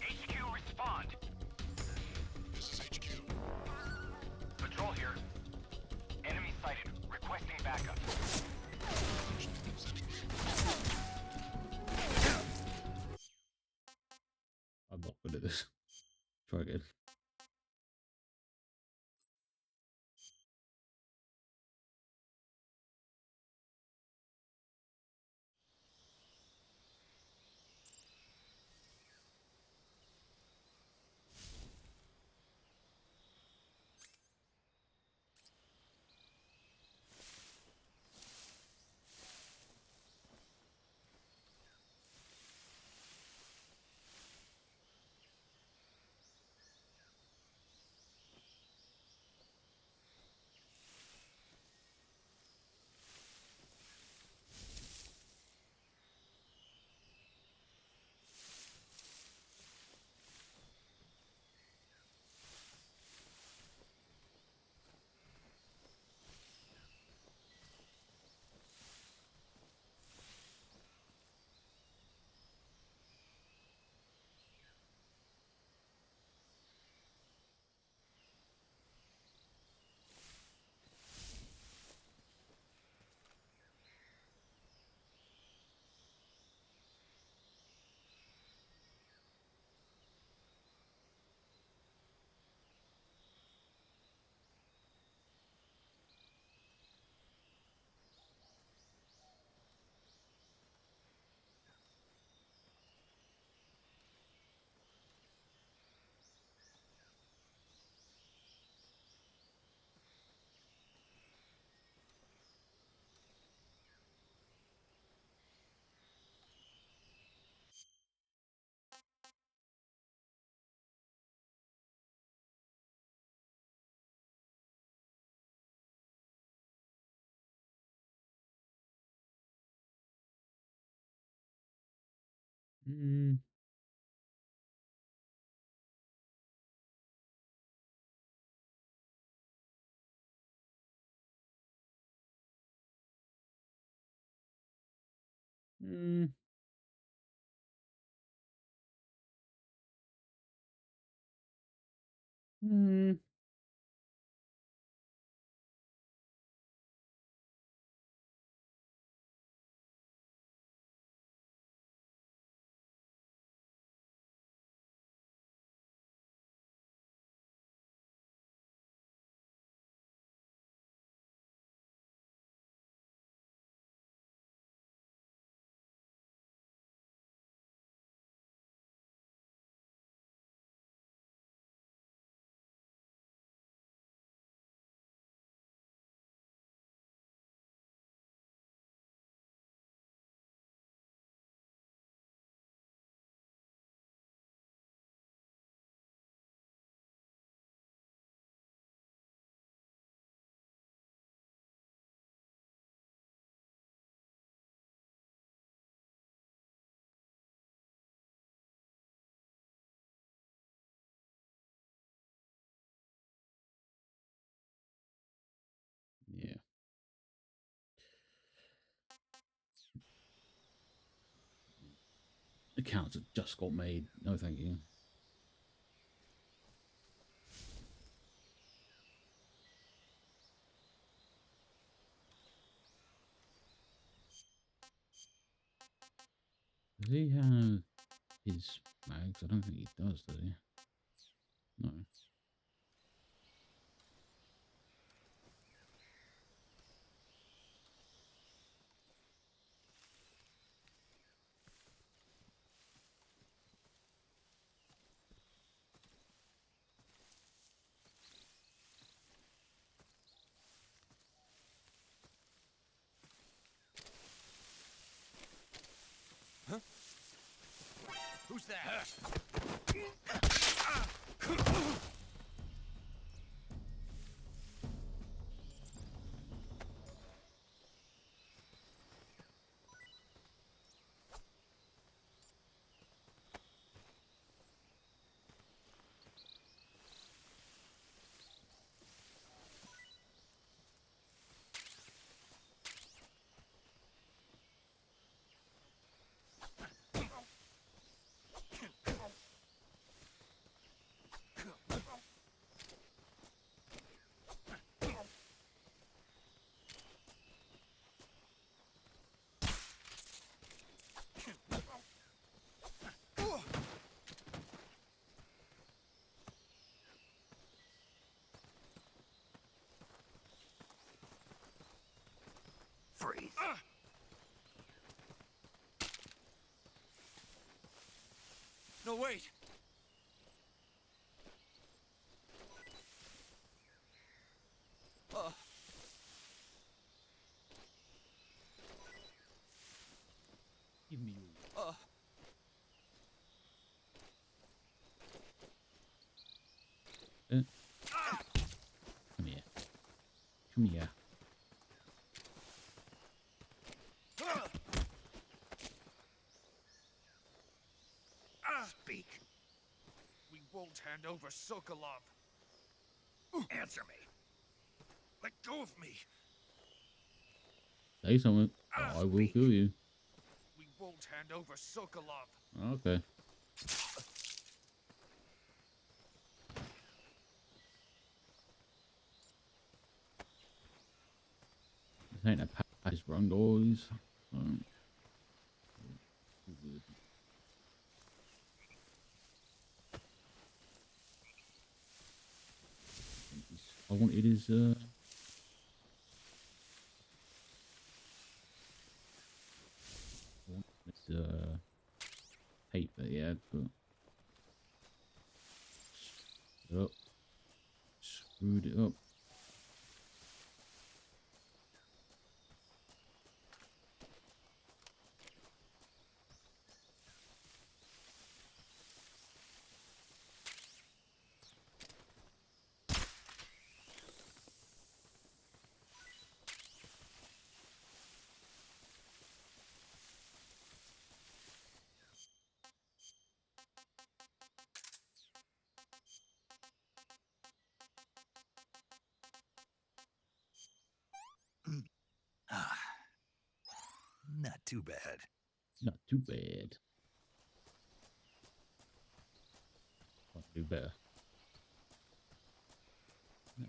HQ, respond. This is HQ. Patrol here. Enemy sighted. Requesting backup. I'm not good at this. Try again. Mm. Mm. Mm. Yeah. Accounts have just got made. No, thank you. he have his mags? I don't think he does he? No. Who's that? Freeze. No, wait. Give me your... Come here. Come here. Speak. We won't hand over Sokolov. Answer me. Let go of me. Say something. Or I will kill you. We won't hand over Sokolov. Okay. This ain't a pass run, boys. Good. I wanted his paper, yeah, but yep. Screwed it up. Not too bad. Not too bad. I can do better. Yeah,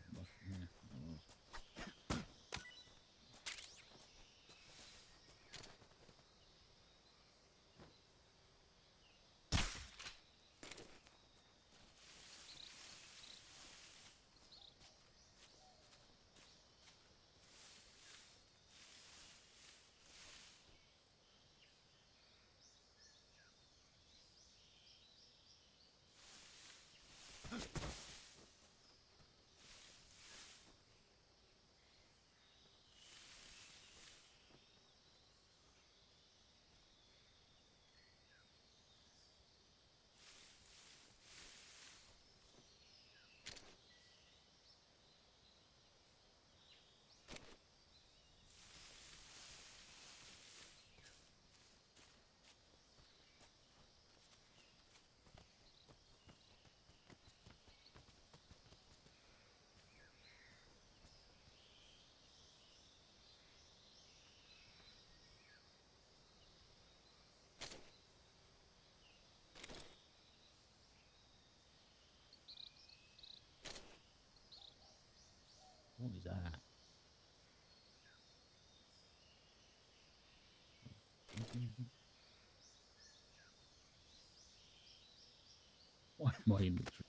what was that? my inventory.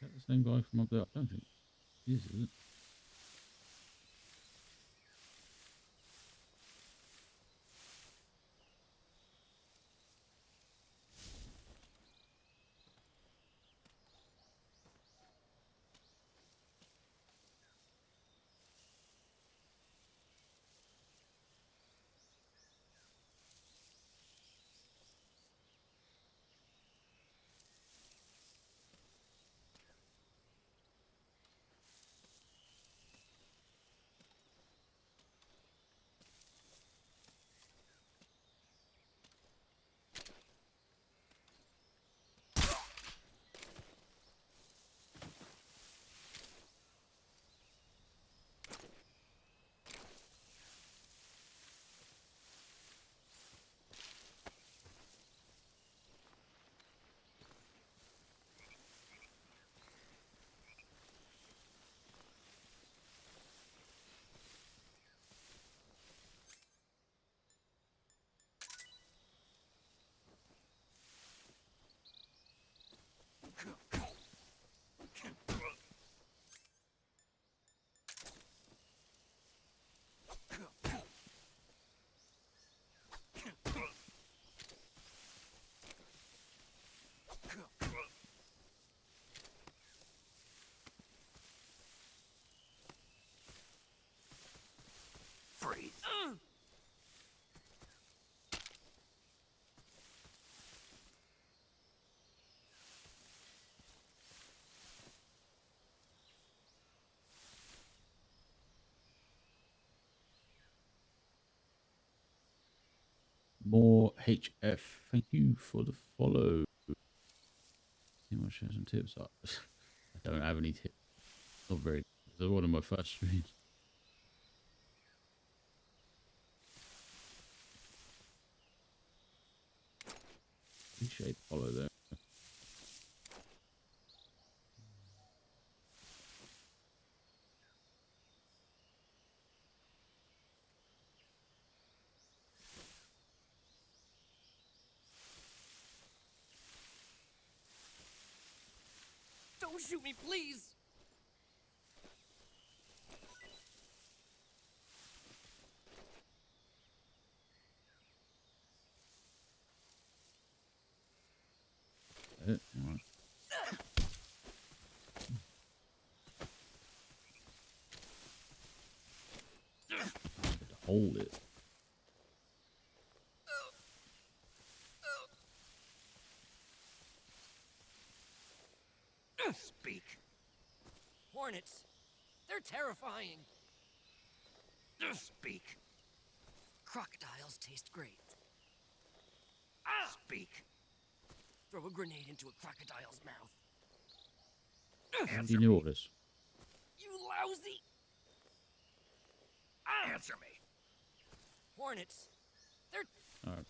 Is that the same guy from up there? I don't think it is it? Freeze. More HF. Thank you for the follow. See my shares and tips. I don't have any tips. Not very. They're one of my first streams. Appreciate the follow there. Don't shoot me, please! All right. Hold it. Speak. Hornets. They're terrifying. Speak. Crocodiles taste great. Speak. Throw a grenade into a crocodile's mouth. How do you know all this? You lousy! Answer me. Hornets. They're... All right.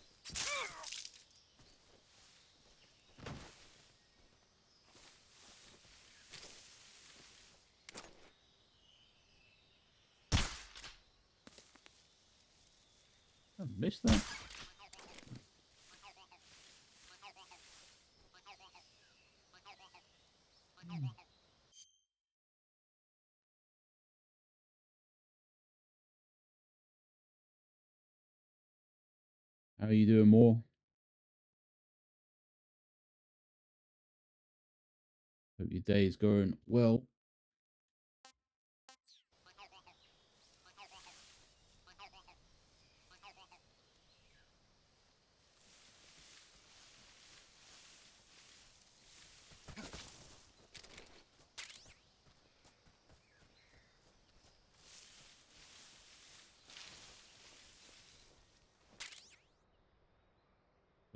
I missed that. How are you doing, more? Hope your day is going well.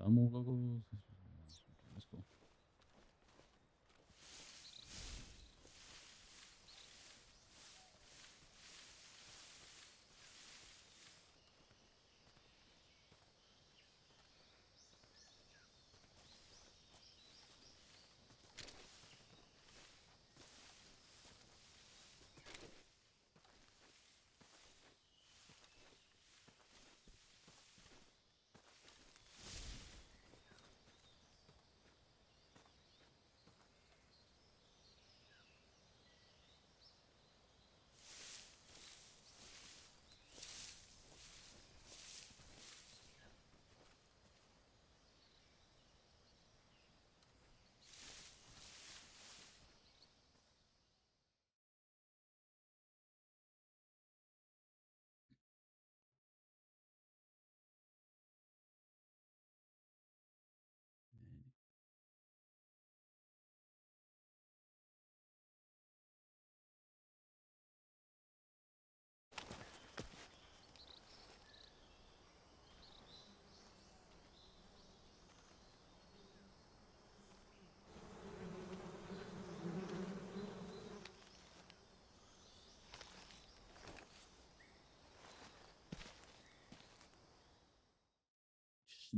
Thermal goggles. That's cool.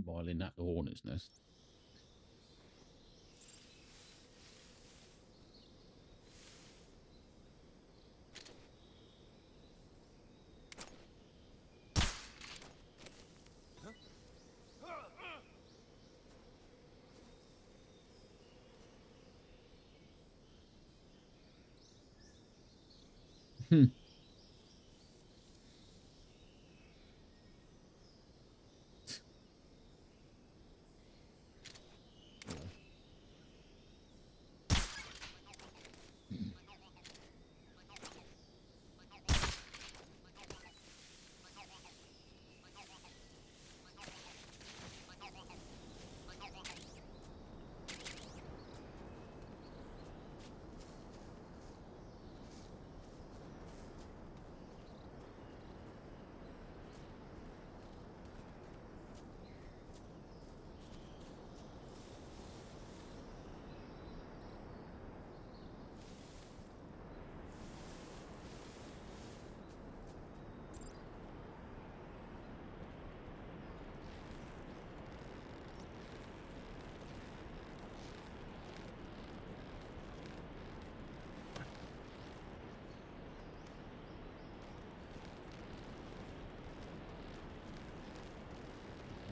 Smiling at the hornet's nest. Hmm.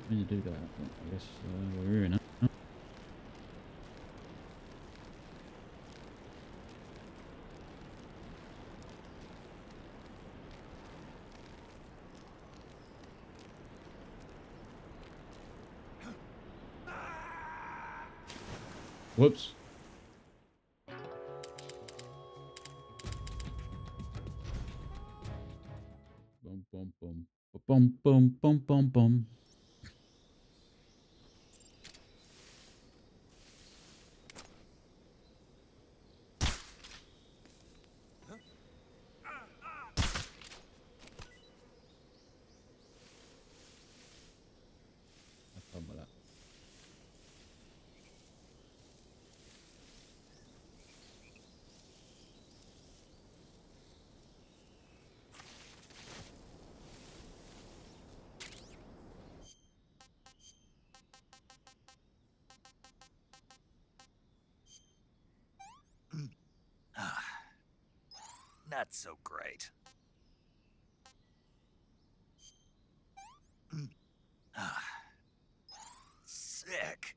When you do that, I guess we're in it. Whoops. Boom, boom, boom. Boom, boom, boom, boom, boom. Have fun with that. Not so great. Sick.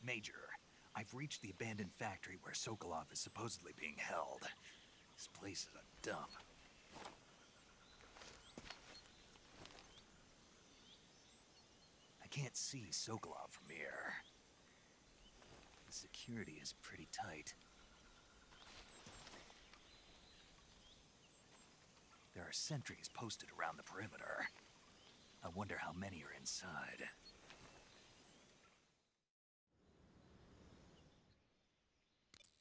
Major, I've reached the abandoned factory where Sokolov is supposedly being held. This place is a dump. I can't see Sokolov from here. The security is pretty tight. There are sentries posted around the perimeter. I wonder how many are inside.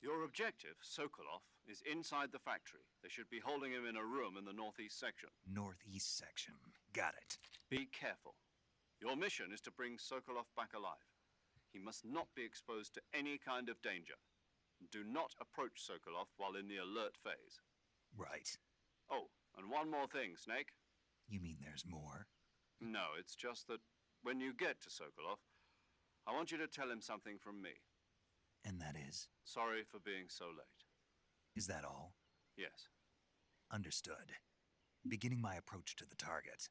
Your objective, Sokolov, is inside the factory. They should be holding him in a room in the northeast section. Northeast section. Got it. Be careful. Your mission is to bring Sokolov back alive. He must not be exposed to any kind of danger. Do not approach Sokolov while in the alert phase. Right. Oh, and one more thing, Snake. You mean there's more? No, it's just that when you get to Sokolov, I want you to tell him something from me. And that is? Sorry for being so late. Is that all? Yes. Understood. Beginning my approach to the target.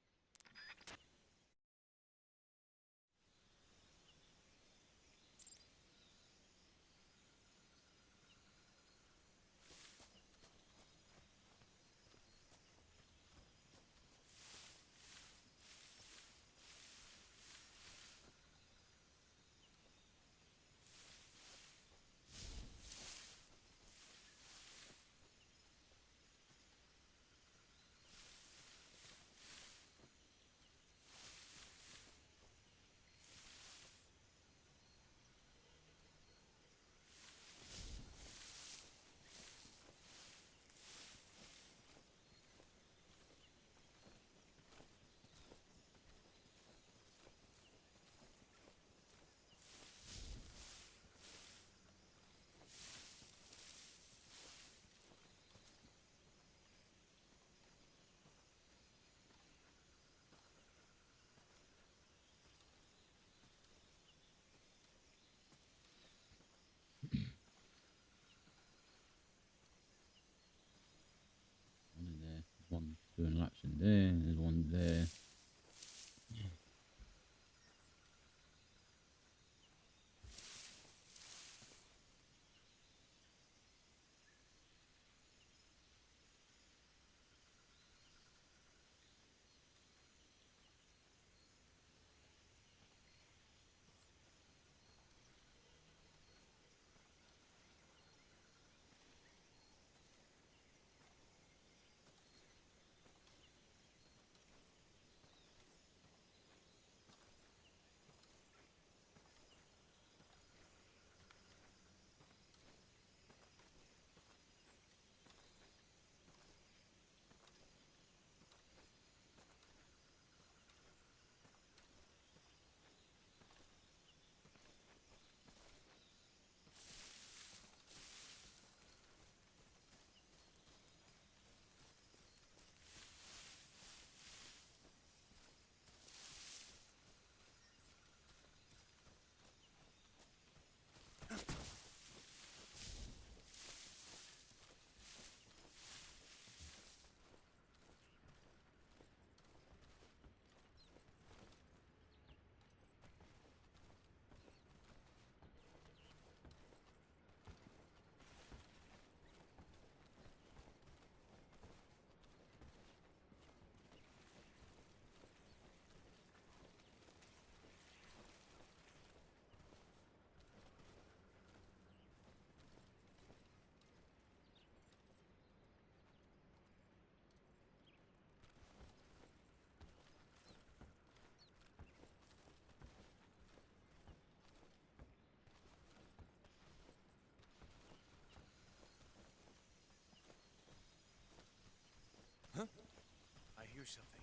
something.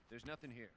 There's nothing here.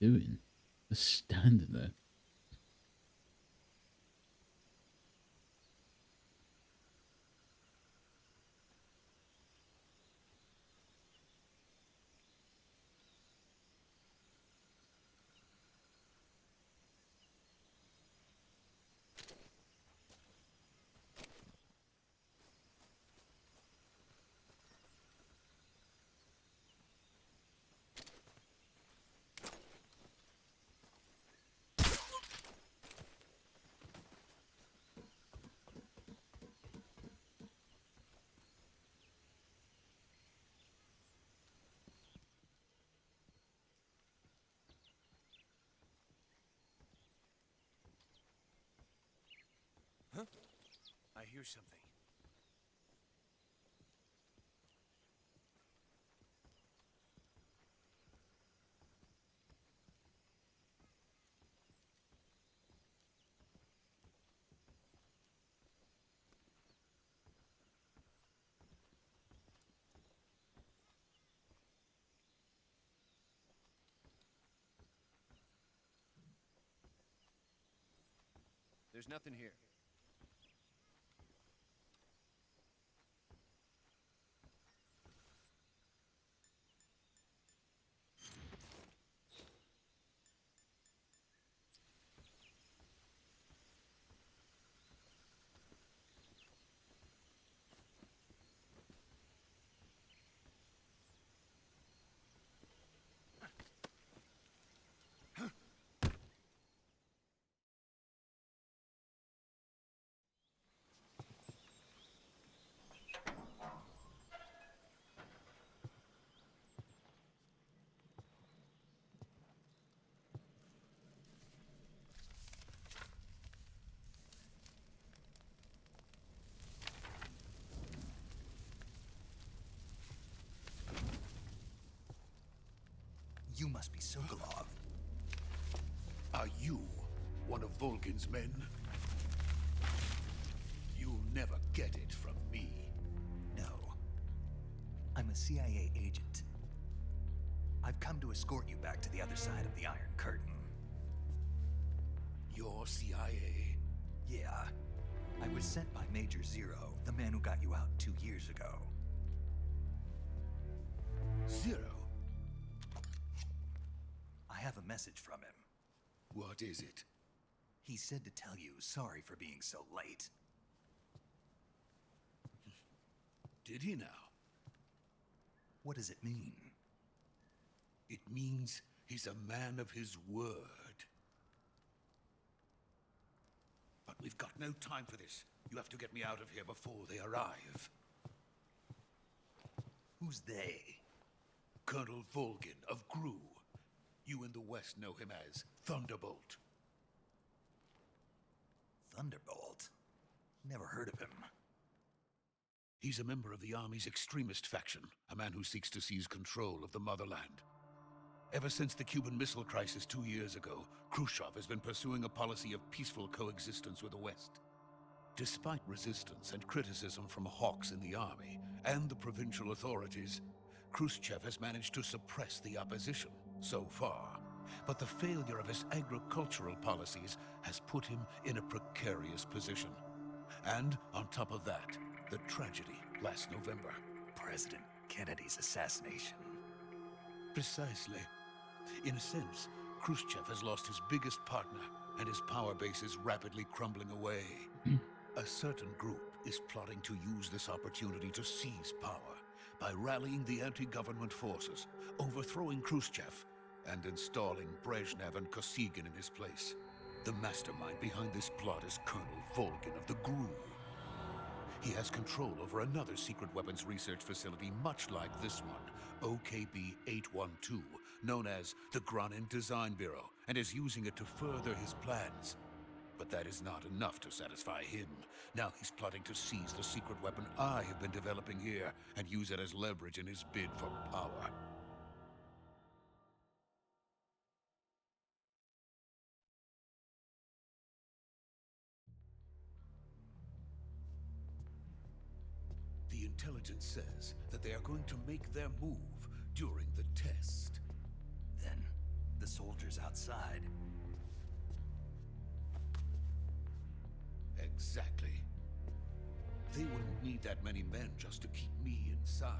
Doing? Just standing there. Huh? I hear something. There's nothing here. You must be Sokolov. Are you one of Volgin's men? You'll never get it from me. No. I'm a CIA agent. I've come to escort you back to the other side of the Iron Curtain. You're CIA? Yeah. I was sent by Major Zero, the man who got you out 2 years ago. Zero? I have a message from him. What is it? He said to tell you sorry for being so late. Did he now? What does it mean? It means he's a man of his word. But we've got no time for this. You have to get me out of here before they arrive. Who's they? Colonel Volgin of Gru. You in the West know him as Thunderbolt. Thunderbolt? Never heard of him. He's a member of the Army's extremist faction, a man who seeks to seize control of the motherland. Ever since the Cuban Missile Crisis 2 years ago, Khrushchev has been pursuing a policy of peaceful coexistence with the West. Despite resistance and criticism from hawks in the army and the provincial authorities, Khrushchev has managed to suppress the opposition so far. But the failure of his agricultural policies has put him in a precarious position. And on top of that, the tragedy last November. President Kennedy's assassination. Precisely. In a sense, Khrushchev has lost his biggest partner, and his power base is rapidly crumbling away. A certain group is plotting to use this opportunity to seize power by rallying the anti-government forces, overthrowing Khrushchev, and installing Brezhnev and Kosygin in his place. The mastermind behind this plot is Colonel Volgin of the GRU. He has control over another secret weapons research facility much like this one, OKB-812, known as the Granin Design Bureau, and is using it to further his plans. But that is not enough to satisfy him. Now he's plotting to seize the secret weapon I have been developing here and use it as leverage in his bid for power. The intelligence says that they are going to make their move during the test. Then, the soldiers outside. Exactly. They wouldn't need that many men just to keep me inside.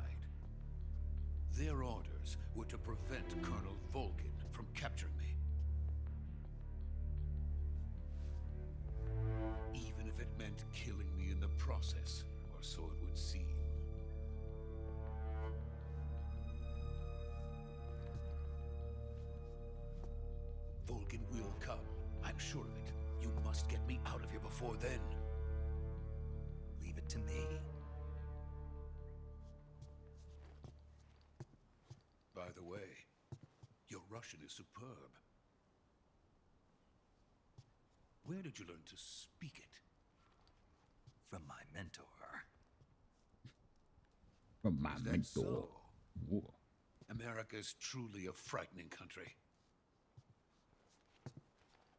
Their orders were to prevent Colonel Volgin from capturing me. Even if it meant killing me in the process, or so it would seem. Volgin will come. I'm sure of it. You must get me out of here before then. Leave it to me. By the way, your Russian is superb. Where did you learn to speak it? From my mentor. From my Is that mentor. so? Whoa. America is truly a frightening country.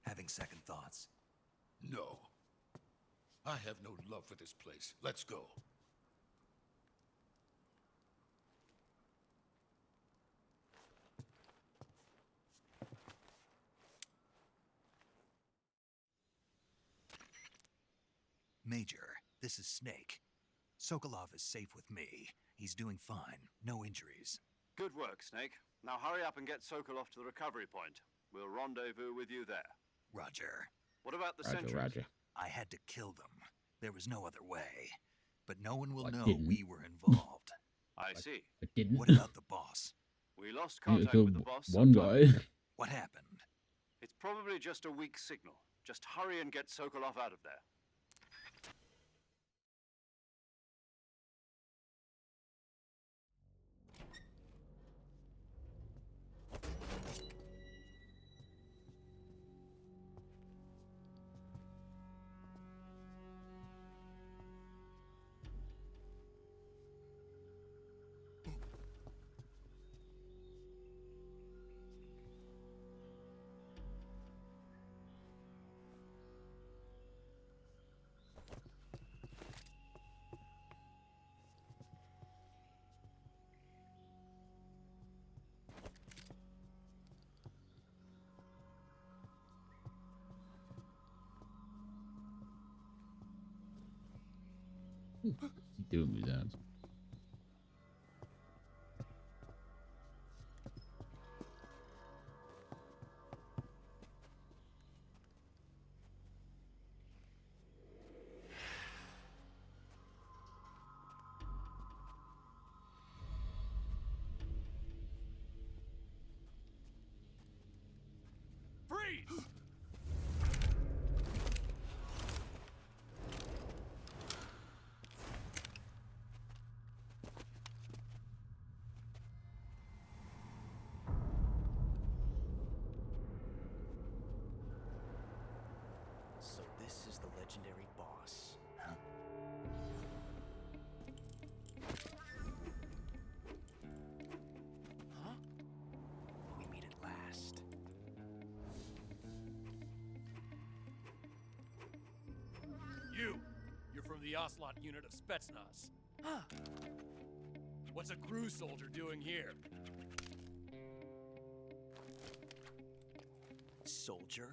Having second thoughts. No. I have no love for this place. Let's go. Major, this is Snake. Sokolov is safe with me. He's doing fine. No injuries. Good work, Snake. Now hurry up and get Sokolov to the recovery point. We'll rendezvous with you there. Roger. What about the Roger, sentries? Roger. I had to kill them. There was no other way. But no one will I know didn't. we were involved. I see. I didn't. What about the boss? We lost You contact killed with the boss. one sometime. guy. What happened? It's probably just a weak signal. Just hurry and get Sokolov out of there. What's he doing with his hands? Freeze! the Ocelot unit of Spetsnaz. What's a GRU soldier doing here? Soldier?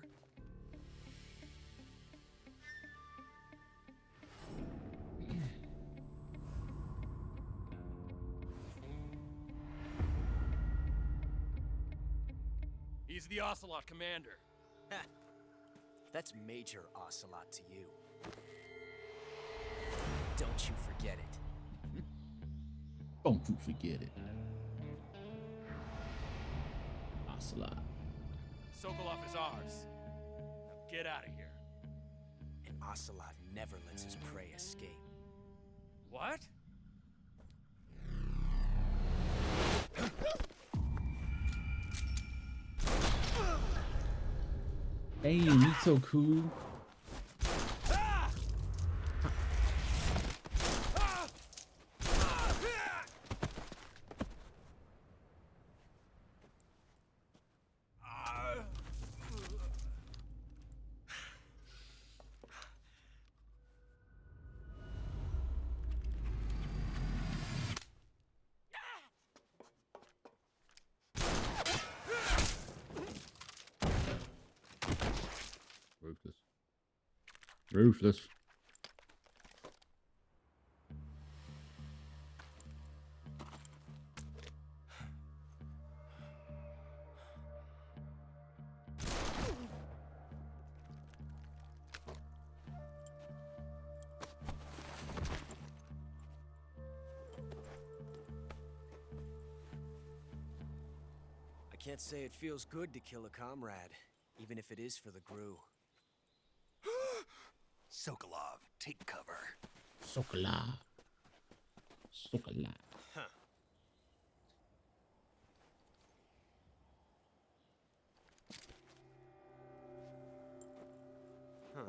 He's the Ocelot commander. That's Major Ocelot to you. Don't you forget it. Don't you forget it. Ocelot. Sokolov is ours. Now get out of here. And Ocelot never lets his prey escape. What? Hey, he's so cool. Ruthless. Ruthless. I can't say it feels good to kill a comrade, even if it is for the GRU. Sokolov, take cover. Sokolov. Sokolov. Huh. Huh.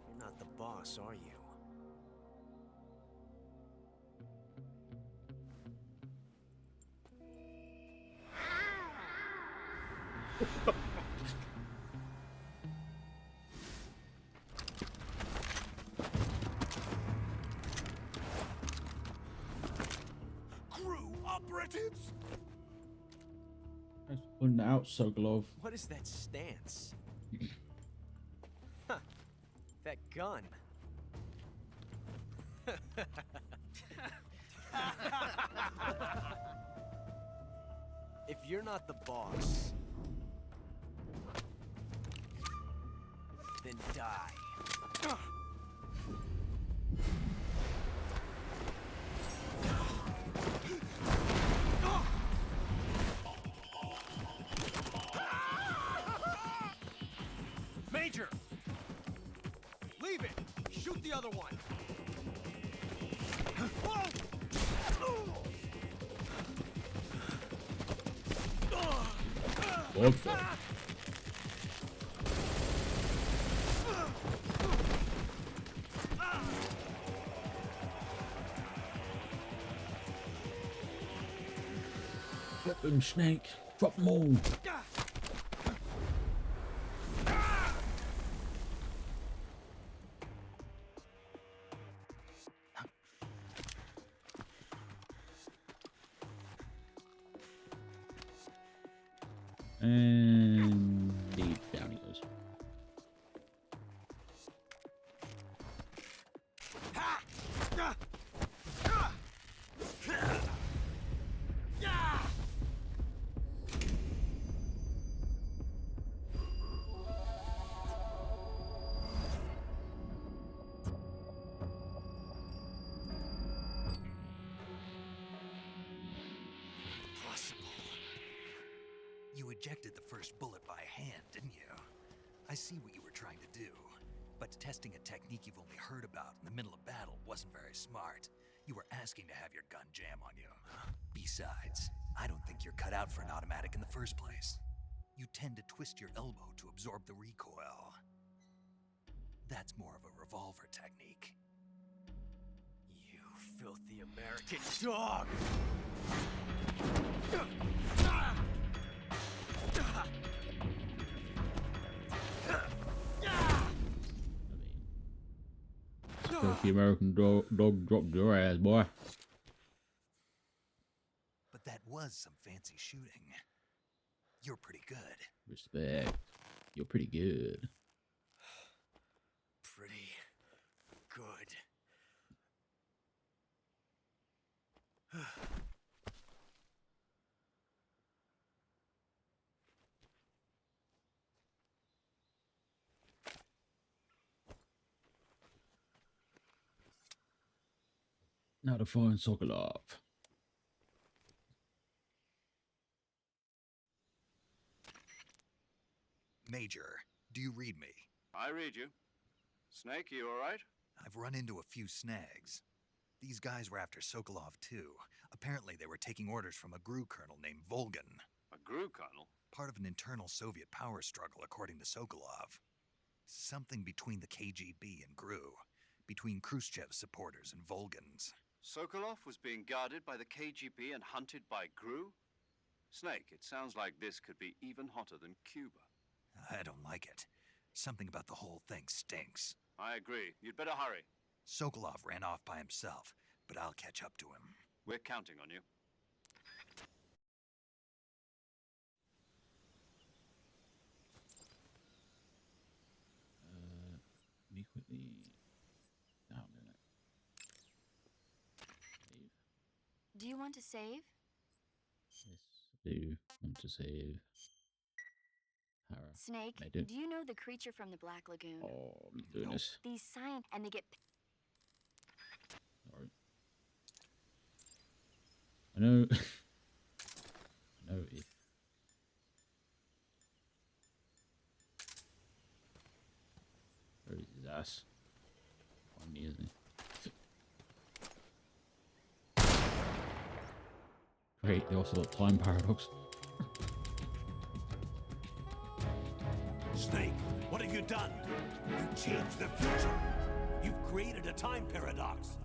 You're not the boss, are you? GRU operatives? Let's put out Sokolov. What is that stance? Huh. That gun. If you're not the boss, then die. Major! Leave it! Shoot the other one! What the? Drop them, Snake. Drop them all. And down he goes. You ejected the first bullet by hand, didn't you? I see what you were trying to do. But testing a technique you've only heard about in the middle of battle wasn't very smart. You were asking to have your gun jam on you. Besides, I don't think you're cut out for an automatic in the first place. You tend to twist your elbow to absorb the recoil. That's more of a revolver technique. You filthy American dog! Filthy American dog dropped your ass, boy. But that was some fancy shooting. You're pretty good. Respect. You're pretty good. Pretty good. Now to find Sokolov. Major, do you read me? I read you. Snake, you all right? I've run into a few snags. These guys were after Sokolov too. Apparently they were taking orders from a GRU colonel named Volgan. A GRU colonel? Part of an internal Soviet power struggle, according to Sokolov. Something between the KGB and GRU. Between Khrushchev's supporters and Volgan's. Sokolov was being guarded by the KGB and hunted by GRU? Snake, it sounds like this could be even hotter than Cuba. I don't like it. Something about the whole thing stinks. I agree. You'd better hurry. Sokolov ran off by himself, but I'll catch up to him. We're counting on you. Me quickly. Now I'm gonna save. Do you want to save? Yes, I do want to save. Hara. Snake, I do. do you know the creature from the Black Lagoon? Oh, I'm doing this. These science and they get Sorry. I know. I know if. Where is his ass? On me, isn't he? Great, the Ocelot time paradox. Snake, what have you done? You changed the future. You've created a time paradox.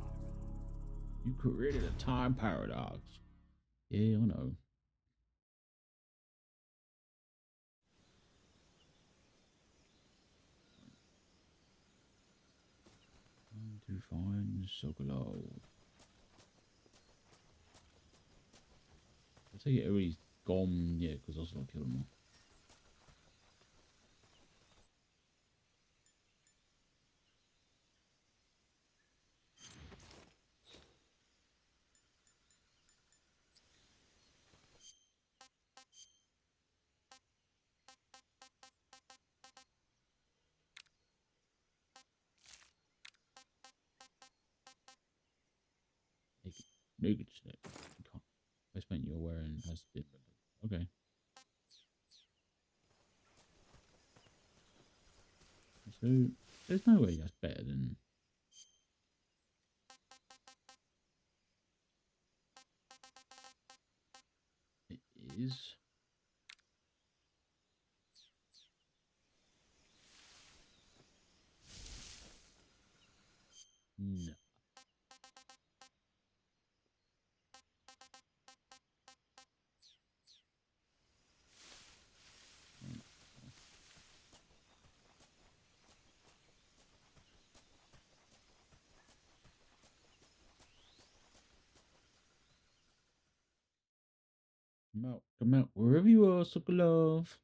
You created a time paradox. Yeah, I know. Time to find Sokolov. I take it everybody's gone, yeah, because Ocelot killed them all. Naked snake. Westman you're wearing has been removed. Okay. So there's no way that's better than it is. No. Come out, wherever you are, Sokolov.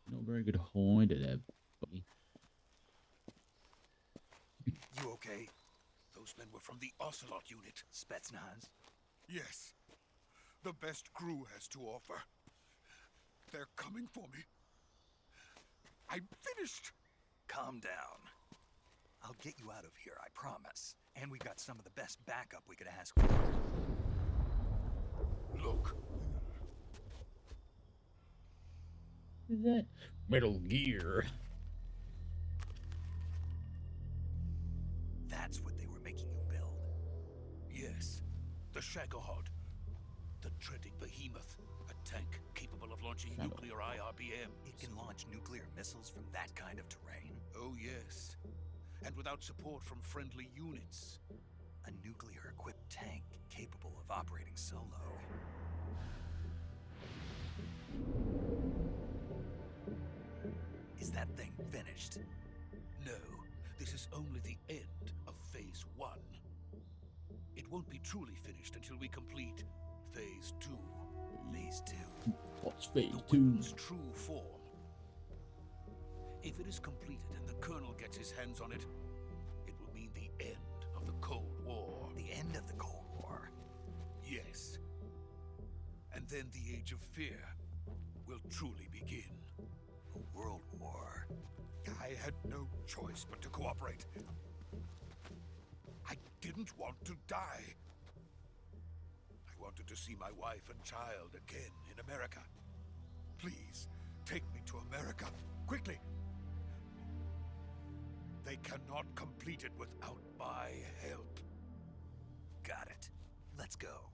Not very good hider there, buddy. You okay? Those men were from the Ocelot unit. Spetsnaz? Yes. The best GRU has to offer. They're coming for me. I'm finished. Calm down. I'll get you out of here, I promise. And we've got some of the best backup we could ask for. Look. Is that Metal Gear? That's what they were making you build. Yes. The Shagohod. The dreaded behemoth. A tank capable of launching nuclear IRBM. It can launch nuclear missiles from that kind of terrain? Oh, yes. And without support from friendly units. A nuclear-equipped tank capable of operating solo. finished. No, this is only the end of Phase 1. It won't be truly finished until we complete Phase 2. Phase 2. What's phase The 2? weapon's true form. If it is completed and the Colonel gets his hands on it, it will mean the end of the Cold War. The end of the Cold War. Yes. And then the Age of Fear will truly begin. A world war. I had no choice but to cooperate. I didn't want to die. I wanted to see my wife and child again in America. Please, take me to America, quickly. They cannot complete it without my help. Got it. Let's go.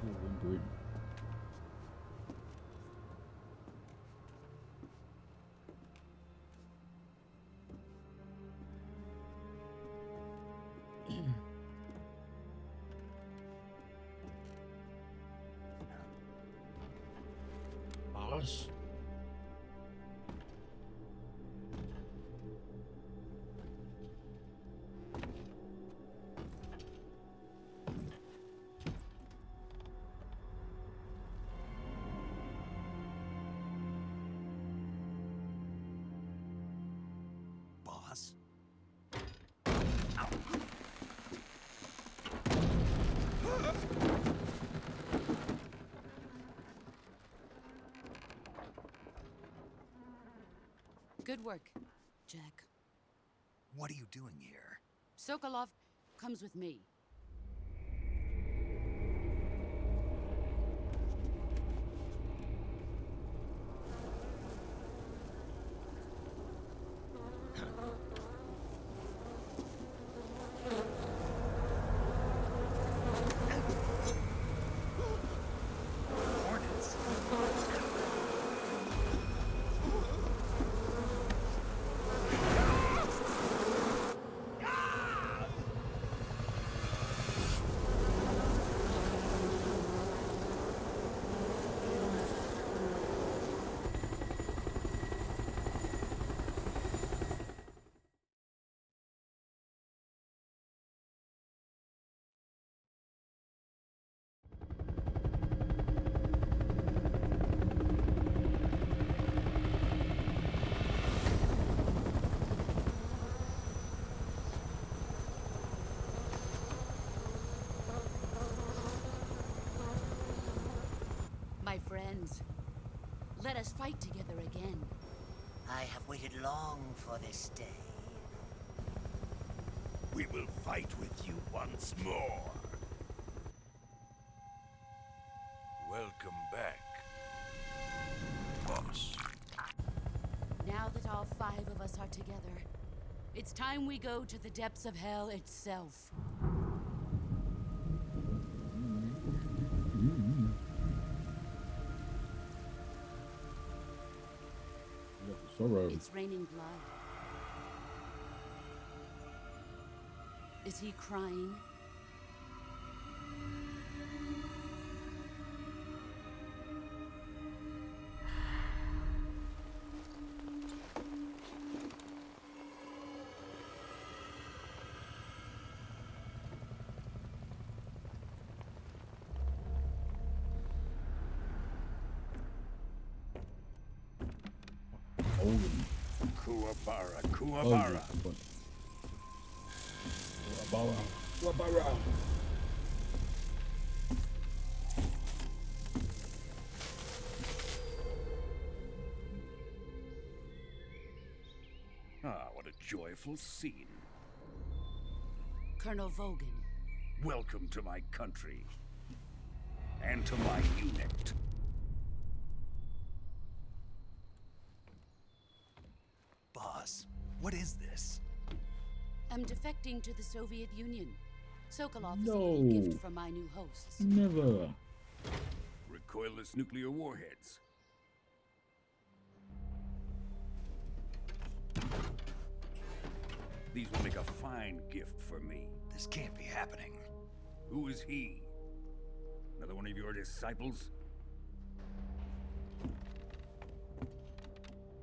Whimpering. Boss. Boss? Good work, Jack. What are you doing here? Sokolov comes with me. Hornets? My friends, let us fight together again. I have waited long for this day. We will fight with you once more. Welcome back, boss. Now that all 5 of us are together, it's time we go to the depths of hell itself. Sorrow. It's raining blood. Is he crying? Kuwabara, Oh, Kuwabara. Kuwabara. Kuwabara. Ah, what a joyful scene. Colonel Vogan. Welcome to my country. And to my unit. Boss, What is this? I'm defecting to the Soviet Union. Sokolov is a No. little gift from my new hosts. Never. Recoilless nuclear warheads. These will make a fine gift for me. This can't be happening. Who is he? Another one of your disciples?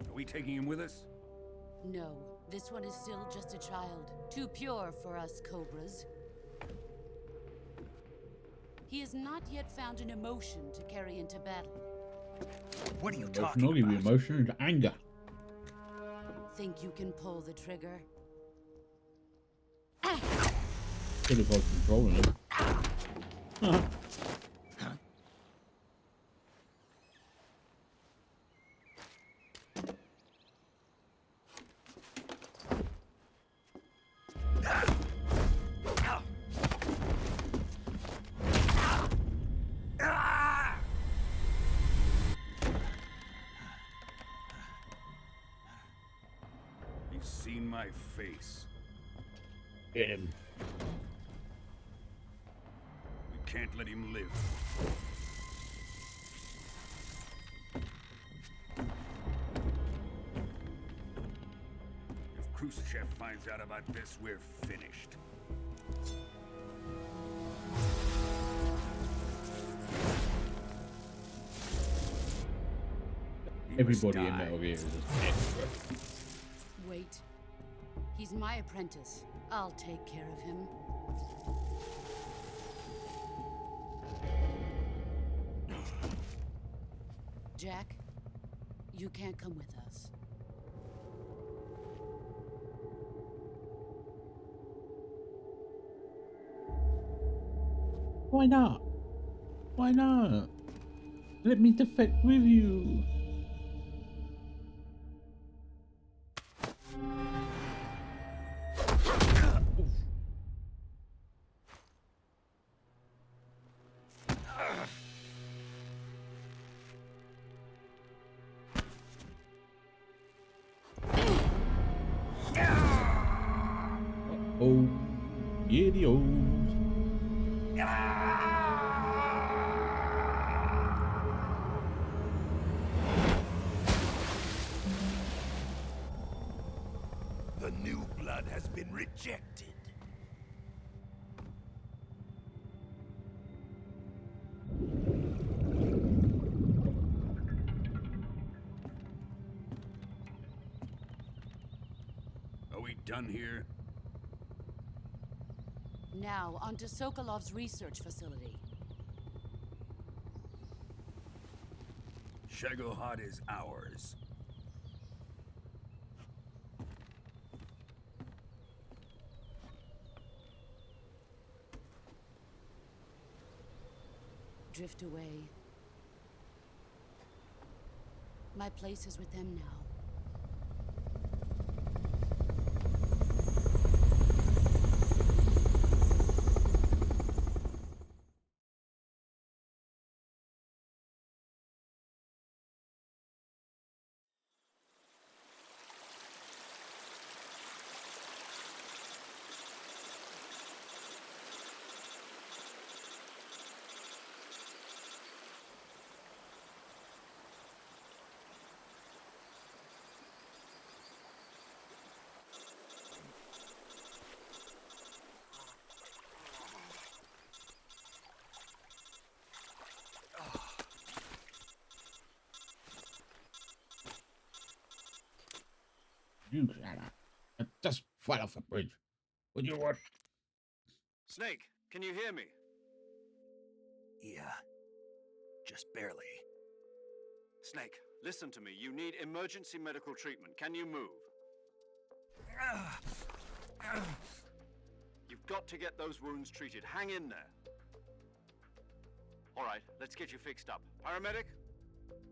Are we taking him with us? No, this one is still just a child. Too pure for us Cobras. He has not yet found an emotion to carry into battle. What are you Emotion, talking I'll give you about? emotion and anger. Think you can pull the trigger? Could if I was controlling it. He's seen my face. Get him. We can't let him live. If Khrushchev finds out about this, we're finished. He must Everybody in die. Metal Gear is just extra. Wait. He's my apprentice. I'll take care of him. Jack, you can't come with us. Why not? Why not? Let me defect with you. Oh, idiots. The new blood has been rejected. Are we done here? Now, onto Sokolov's research facility. Shagohod is ours. Drift away. My place is with them now. You shut up. I just fell off a bridge. Would you what? Snake, can you hear me? Yeah. Just barely. Snake, listen to me. You need emergency medical treatment. Can you move? You've got to get those wounds treated. Hang in there. All right, let's get you fixed up. Paramedic?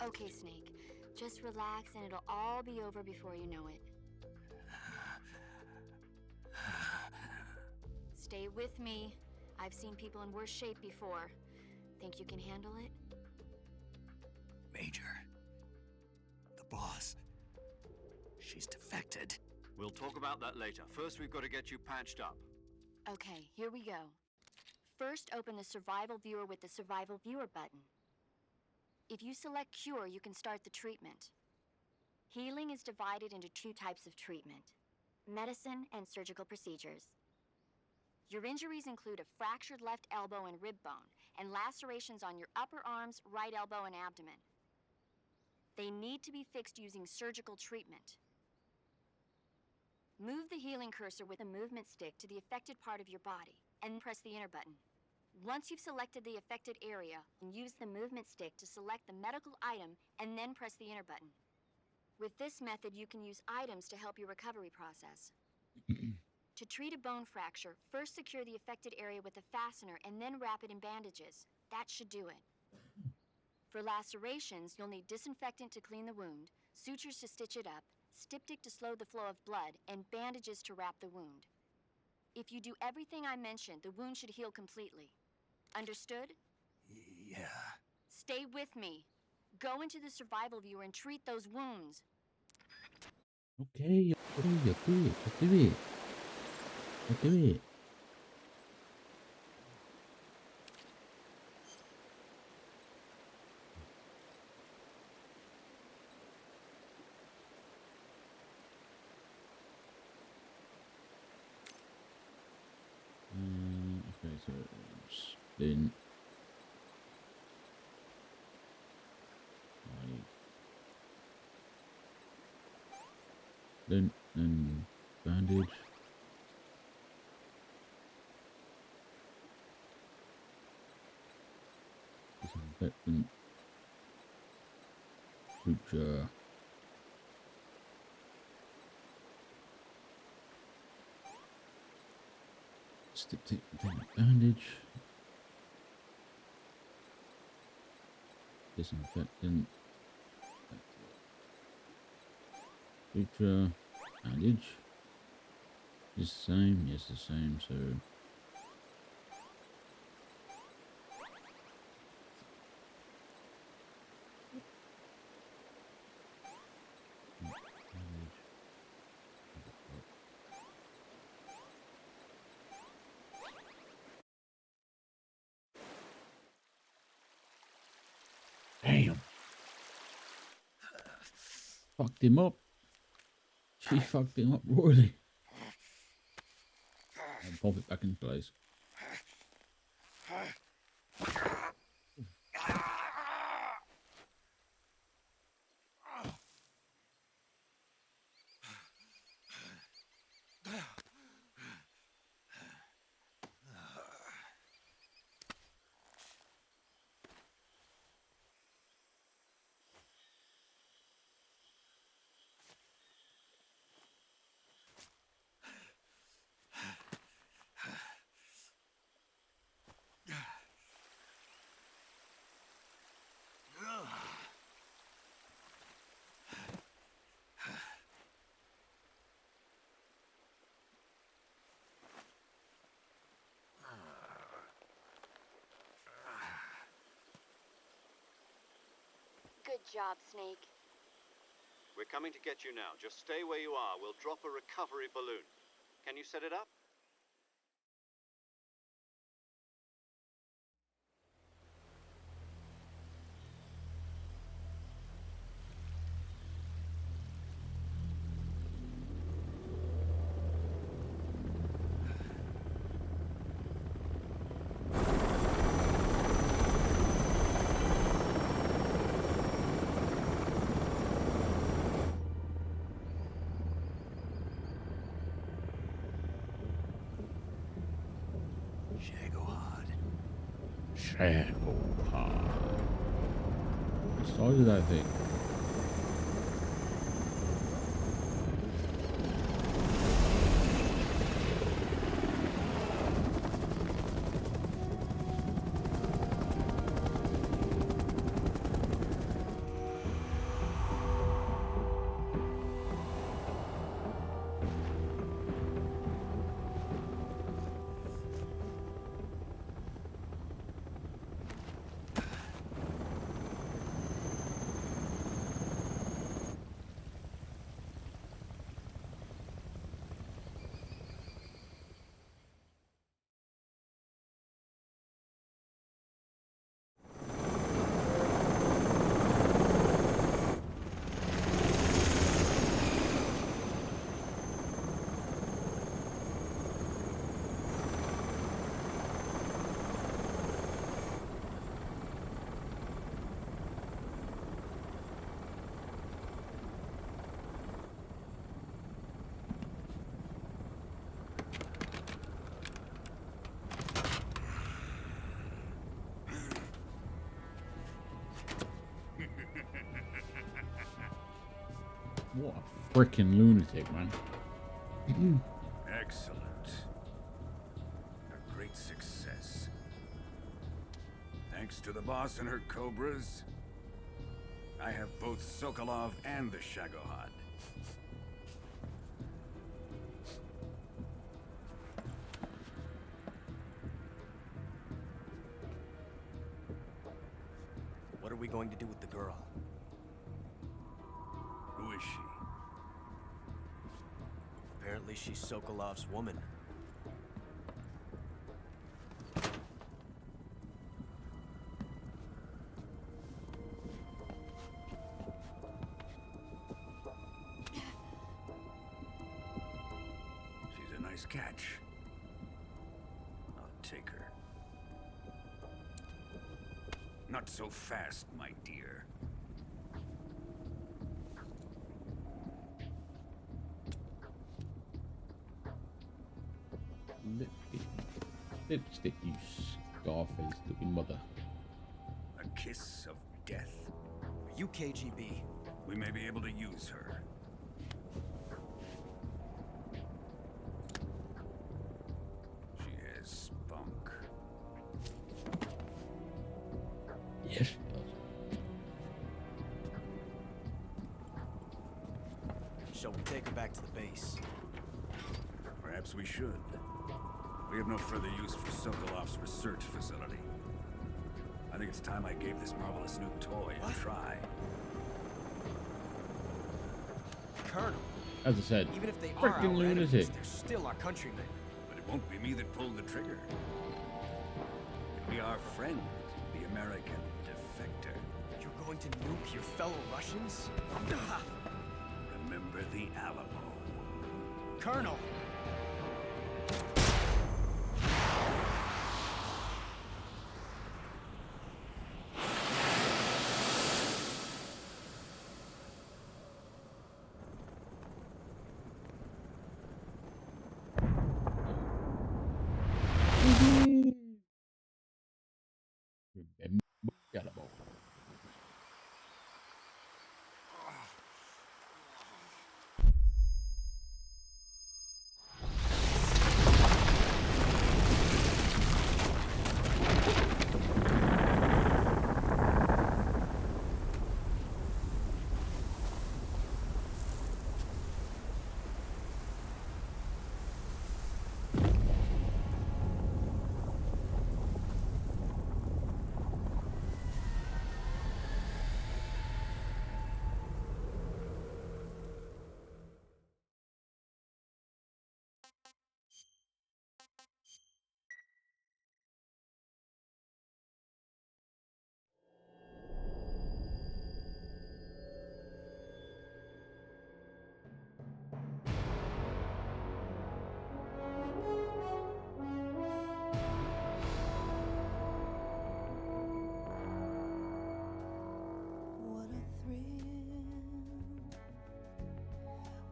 Okay, Snake. Just relax and it'll all be over before you know it. Stay with me. I've seen people in worse shape before. Think you can handle it? Major. The boss. She's defected. We'll talk about that later. First, we've got to get you patched up. Okay, here we go. First, open the Survival Viewer with the Survival Viewer button. If you select Cure, you can start the treatment. Healing is divided into 2 types of treatment: medicine and surgical procedures. Your injuries include a fractured left elbow and rib bone, and lacerations on your upper arms, right elbow, and abdomen. They need to be fixed using surgical treatment. Move the healing cursor with a movement stick to the affected part of your body, and press the enter button. Once you've selected the affected area, use the movement stick to select the medical item, and then press the enter button. With this method, you can use items to help your recovery process. To treat a bone fracture, first secure the affected area with a fastener and then wrap it in bandages. That should do it. For lacerations, you'll need disinfectant to clean the wound, sutures to stitch it up, styptic to slow the flow of blood, and bandages to wrap the wound. If you do everything I mentioned, the wound should heal completely. Understood? Yeah. Stay with me. Go into the Survival Viewer and treat those wounds. Okay, I'll do it. Okay, so spin. Then bandage. Disinfectant. Suture. Styptic bandage. Disinfectant. Suture. Bandage. Is the same? Yes, the same, so... Damn. Fucked him up. She fucked him up royally. And pop it back in place. Good job, Snake. We're coming to get you now. Just stay where you are. We'll drop a recovery balloon. Can you set it up? Shacklehard. What size is that thing? What a freaking lunatic, man. Excellent. A great success. Thanks to the boss and her cobras, I have both Sokolov and the Shagohod. What are we going to do with the girl? Who is she? Apparently she's Sokolov's woman. She's a nice catch. I'll take her. Not so fast, my dear. Lipstick, you scar-faced little mother. A kiss of death. Are you KGB? We may be able to use her. She has spunk. Yes, she does. Shall we take her back to the base? Perhaps we should. We have no further use for Sokolov's research facility. I think it's time I gave this marvelous new toy a try. Colonel. As I said, Even if they are freaking our lunatic. enemies, they're still our countrymen. But it won't be me that pulled the trigger. It'll be our friend, the American defector. You're going to nuke your fellow Russians? Remember the Alamo. Colonel! Remember.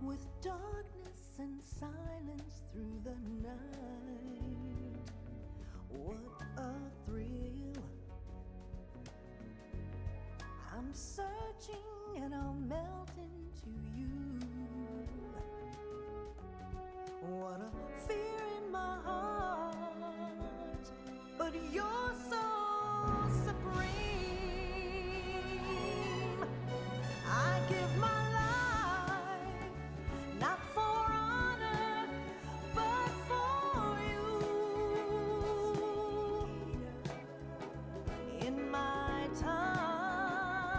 With darkness and silence through the night, what a thrill. I'm searching and I'll melt into you. What a fear in my heart, but you're so supreme. I give my not for honor, but for you. In my time,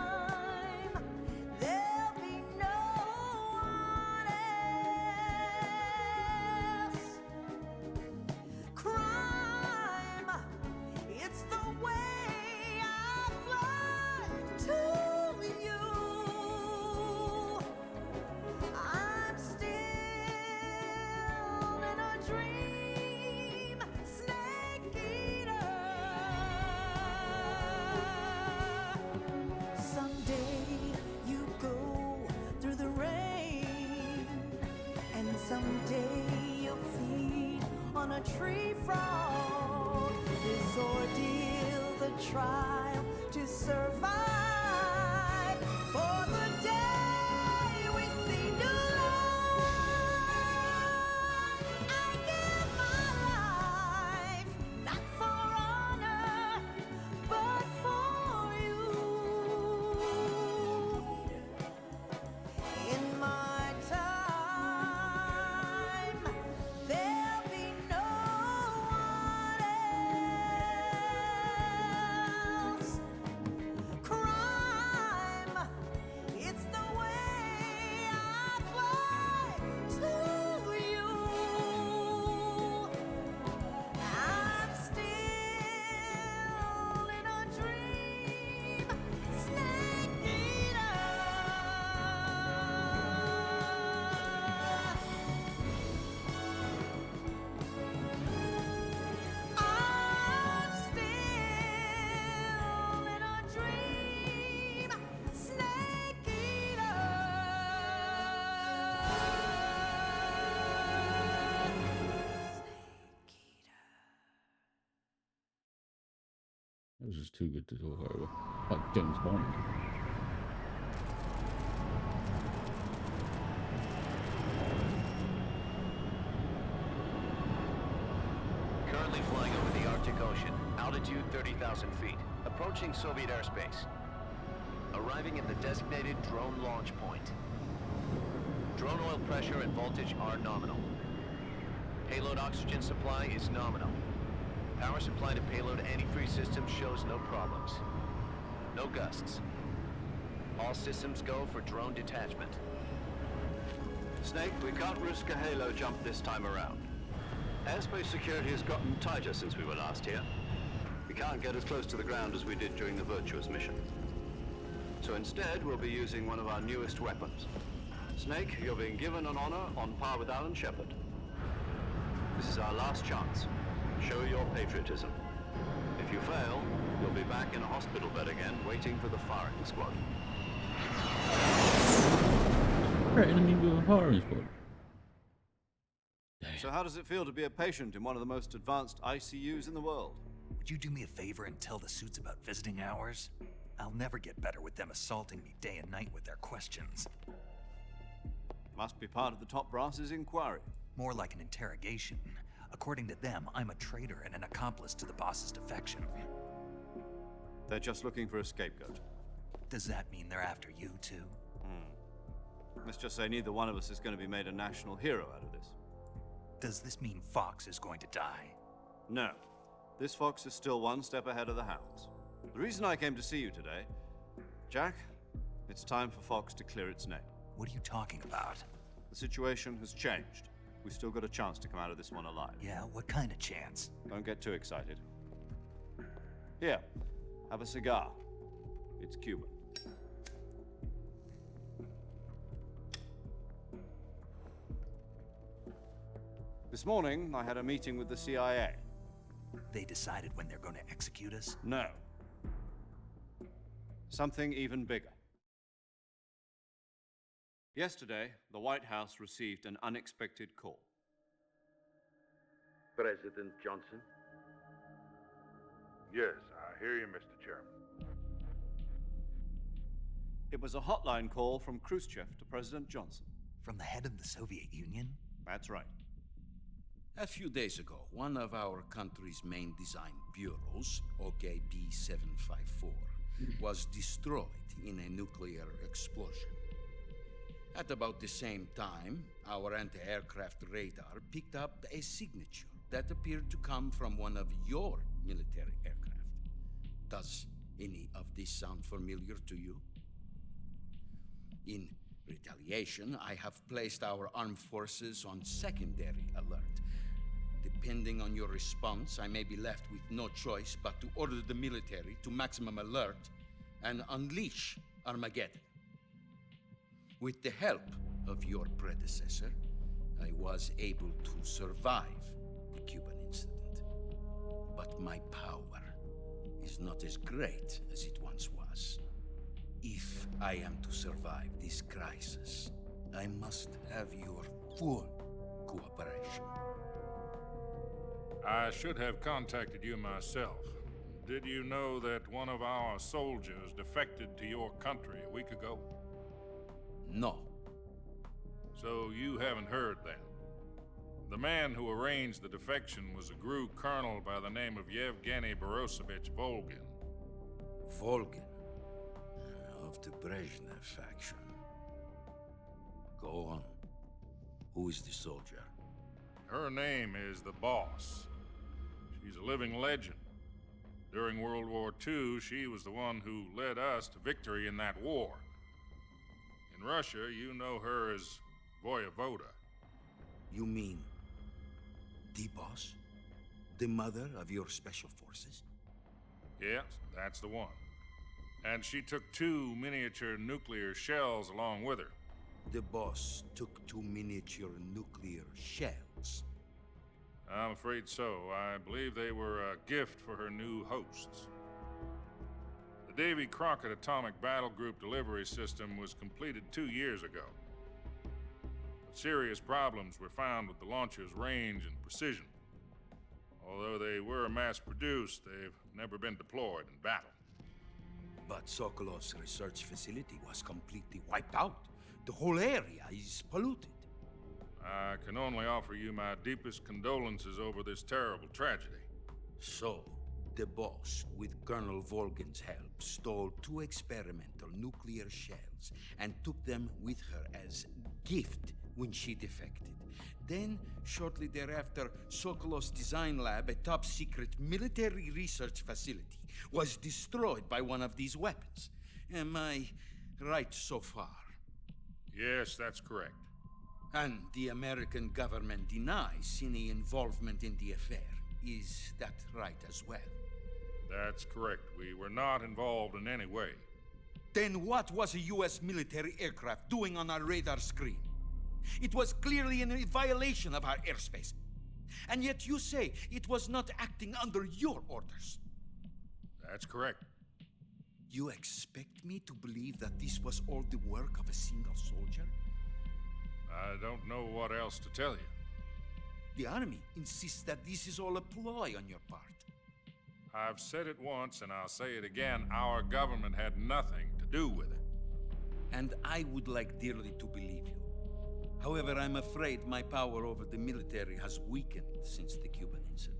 there'll be no one else. Crime, it's the way I fly to you. I'm still in a dream, Snake Eater. Someday you go through the rain, and someday you'll feed on a tree frog. This ordeal, the trial to survive, for the day we see That was just too good to talk over. Like James Bond. Currently flying over the Arctic Ocean. Altitude 30,000 feet. Approaching Soviet airspace. Arriving at the designated drone launch point. Drone oil pressure and voltage are nominal. Payload oxygen supply is nominal. Power supply to payload antifreeze system shows no problems. No gusts. All systems go for drone detachment. Snake, we can't risk a halo jump this time around. Airspace security has gotten tighter since we were last here. We can't get as close to the ground as we did during the Virtuous mission. So instead, we'll be using one of our newest weapons. Snake, you're being given an honor on par with Alan Shepard. This is our last chance. Show your patriotism. If you fail, you'll be back in a hospital bed again, waiting for the firing squad. Threatening me with a firing squad. So how does it feel to be a patient in one of the most advanced ICUs in the world? Would you do me a favor and tell the suits about visiting hours? I'll never get better with them assaulting me day and night with their questions. Must be part of the top brass's inquiry. More like an interrogation. According to them, I'm a traitor and an accomplice to the boss's defection. They're just looking for a scapegoat. Does that mean they're after you too? Let's just say neither one of us is going to be made a national hero out of this. Does this mean Fox is going to die? No. This fox is still one step ahead of the hounds. The reason I came to see you today, Jack, it's time for Fox to clear its name. What are you talking about? The situation has changed. We've still got a chance to come out of this one alive. Yeah, what kind of chance? Don't get too excited. Here, have a cigar. It's Cuban. This morning, I had a meeting with the CIA. They decided when they're going to execute us? No. Something even bigger. Yesterday, the White House received an unexpected call. President Johnson? Yes, I hear you, Mr. Chairman. It was a hotline call from Khrushchev to President Johnson. From the head of the Soviet Union? That's right. A few days ago, one of our country's main design bureaus, OKB-754, was destroyed in a nuclear explosion. At about the same time, our anti-aircraft radar picked up a signature that appeared to come from one of your military aircraft. Does any of this sound familiar to you? In retaliation, I have placed our armed forces on secondary alert. Depending on your response, I may be left with no choice but to order the military to maximum alert and unleash Armageddon. With the help of your predecessor, I was able to survive the Cuban incident. But my power is not as great as it once was. If I am to survive this crisis, I must have your full cooperation. I should have contacted you myself. Did you know that one of our soldiers defected to your country a week ago? No. So you haven't heard then? The man who arranged the defection was a GRU colonel by the name of Yevgeny Borisovich Volgin. Volgin? Of the Brezhnev faction. Go on. Who is the soldier? Her name is the Boss. She's a living legend. During World War II, she was the one who led us to victory in that war. In Russia, you know her as Voyevoda. You mean the Boss? The mother of your special forces? Yes, that's the one. And she took 2 miniature nuclear shells along with her. The Boss took 2 miniature nuclear shells? I'm afraid so. I believe they were a gift for her new hosts. The Davy Crockett Atomic Battle Group delivery system was completed 2 years ago. But serious problems were found with the launcher's range and precision. Although they were mass-produced, they've never been deployed in battle. But Sokolov's research facility was completely wiped out. The whole area is polluted. I can only offer you my deepest condolences over this terrible tragedy. So, the boss, with Colonel Volgin's help, stole 2 experimental nuclear shells and took them with her as gift when she defected. Then, shortly thereafter, Sokolov's design lab, a top-secret military research facility, was destroyed by one of these weapons. Am I right so far? Yes, that's correct. And the American government denies any involvement in the affair. Is that right as well? That's correct. We were not involved in any way. Then what was a U.S. military aircraft doing on our radar screen? It was clearly in violation of our airspace. And yet you say it was not acting under your orders. That's correct. You expect me to believe that this was all the work of a single soldier? I don't know what else to tell you. The army insists that this is all a ploy on your part. I've said it once and I'll say it again. Our government had nothing to do with it. And I would like dearly to believe you. However, I'm afraid my power over the military has weakened since the Cuban incident.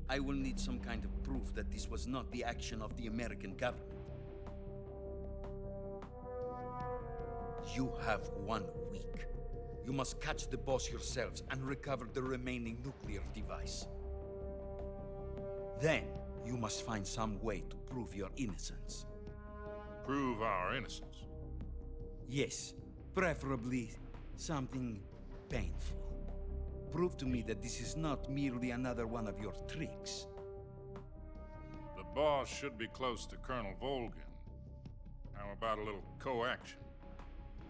I will need some kind of proof that this was not the action of the American government. You have 1 week. You must catch the boss yourselves and recover the remaining nuclear device. Then, you must find some way to prove your innocence. Prove our innocence? Yes, preferably something painful. Prove to me that this is not merely another one of your tricks. The boss should be close to Colonel Volgin. How about a little co-action?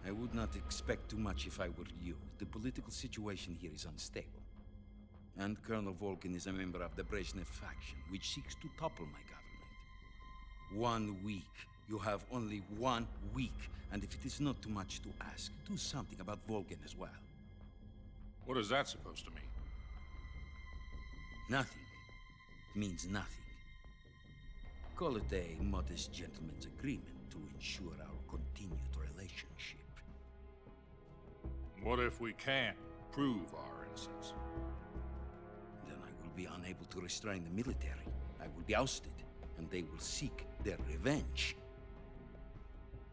I would not expect too much if I were you. The political situation here is unstable. And Colonel Volgin is a member of the Brezhnev faction, which seeks to topple my government. 1 week. You have only 1 week. And if it is not too much to ask, do something about Volgin as well. What is that supposed to mean? Nothing. It means nothing. Call it a modest gentleman's agreement to ensure our continued relationship. What if we can't prove our innocence? Then I will be unable to restrain the military. I will be ousted, and they will seek their revenge.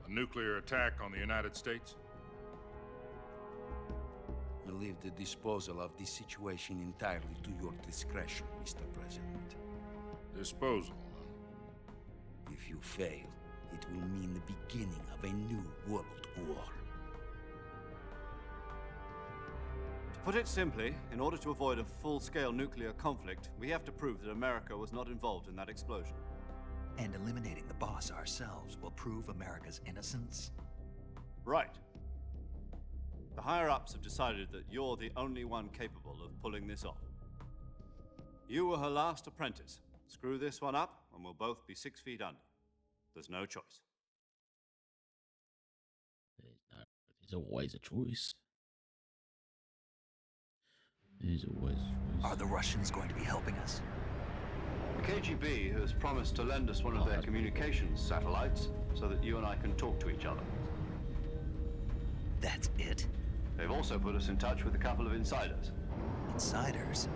A nuclear attack on the United States? I leave the disposal of this situation entirely to your discretion, Mr. President. Disposal? If you fail, it will mean the beginning of a new world war. To put it simply, in order to avoid a full-scale nuclear conflict, we have to prove that America was not involved in that explosion. And eliminating the boss ourselves will prove America's innocence? Right. The higher-ups have decided that you're the only one capable of pulling this off. You were her last apprentice. Screw this one up, and we'll both be 6 feet under. There's no choice. There's always a choice. There's always a choice. Are the Russians going to be helping us? The KGB has promised to lend us one of their communications satellites so that you and I can talk to each other. That's it? They've also put us in touch with a couple of insiders. Insiders?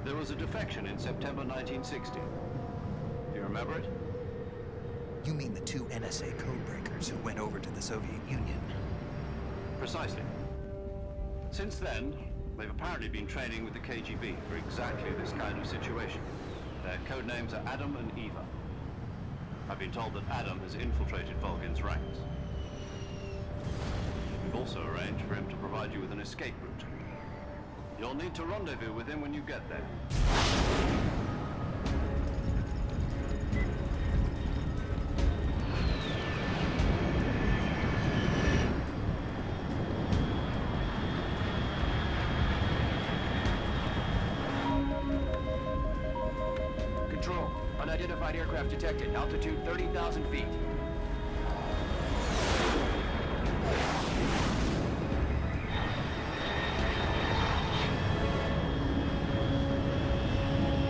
There was a defection in September 1960. Do you remember it? You mean the 2 NSA codebreakers who went over to the Soviet Union? Precisely. Since then, they've apparently been training with the KGB for exactly this kind of situation. Their code names are Adam and Eva. I've been told that Adam has infiltrated Volgin's ranks. We've also arranged for him to provide you with an escape route. You'll need to rendezvous with him when you get there. Control. Unidentified aircraft detected. Altitude 30,000 feet.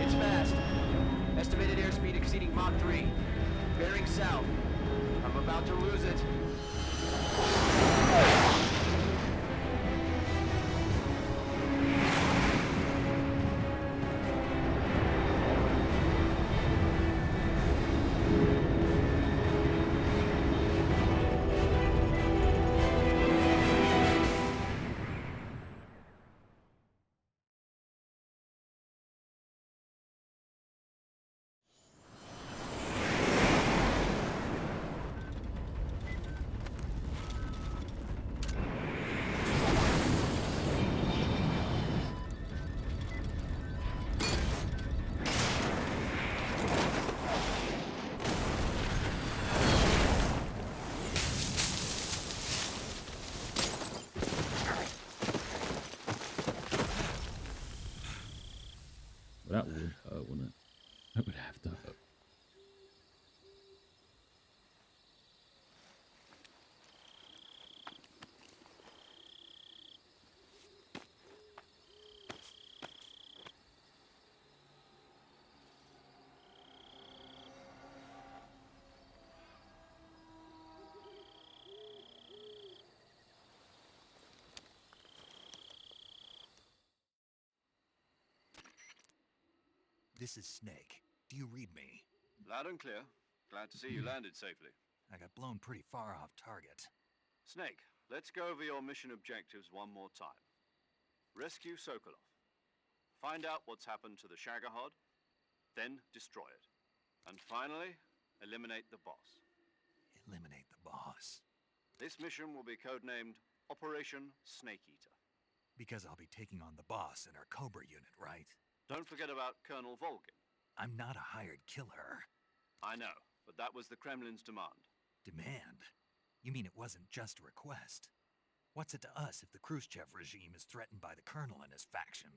It's fast. Estimated Mach 3. Bearing south. I'm about to lose it. That would hurt, wouldn't it? That would have to hurt. This is Snake. Do you read me? Loud and clear. Glad to see you landed safely. I got blown pretty far off target. Snake, let's go over your mission objectives one more time. Rescue Sokolov. Find out what's happened to the Shagohod, then destroy it. And finally, eliminate the boss. Eliminate the boss. This mission will be codenamed Operation Snake Eater. Because I'll be taking on the boss in our Cobra unit, right? Don't forget about Colonel Volgin. I'm not a hired killer. I know, but that was the Kremlin's demand. Demand? You mean it wasn't just a request? What's it to us if the Khrushchev regime is threatened by the colonel and his faction?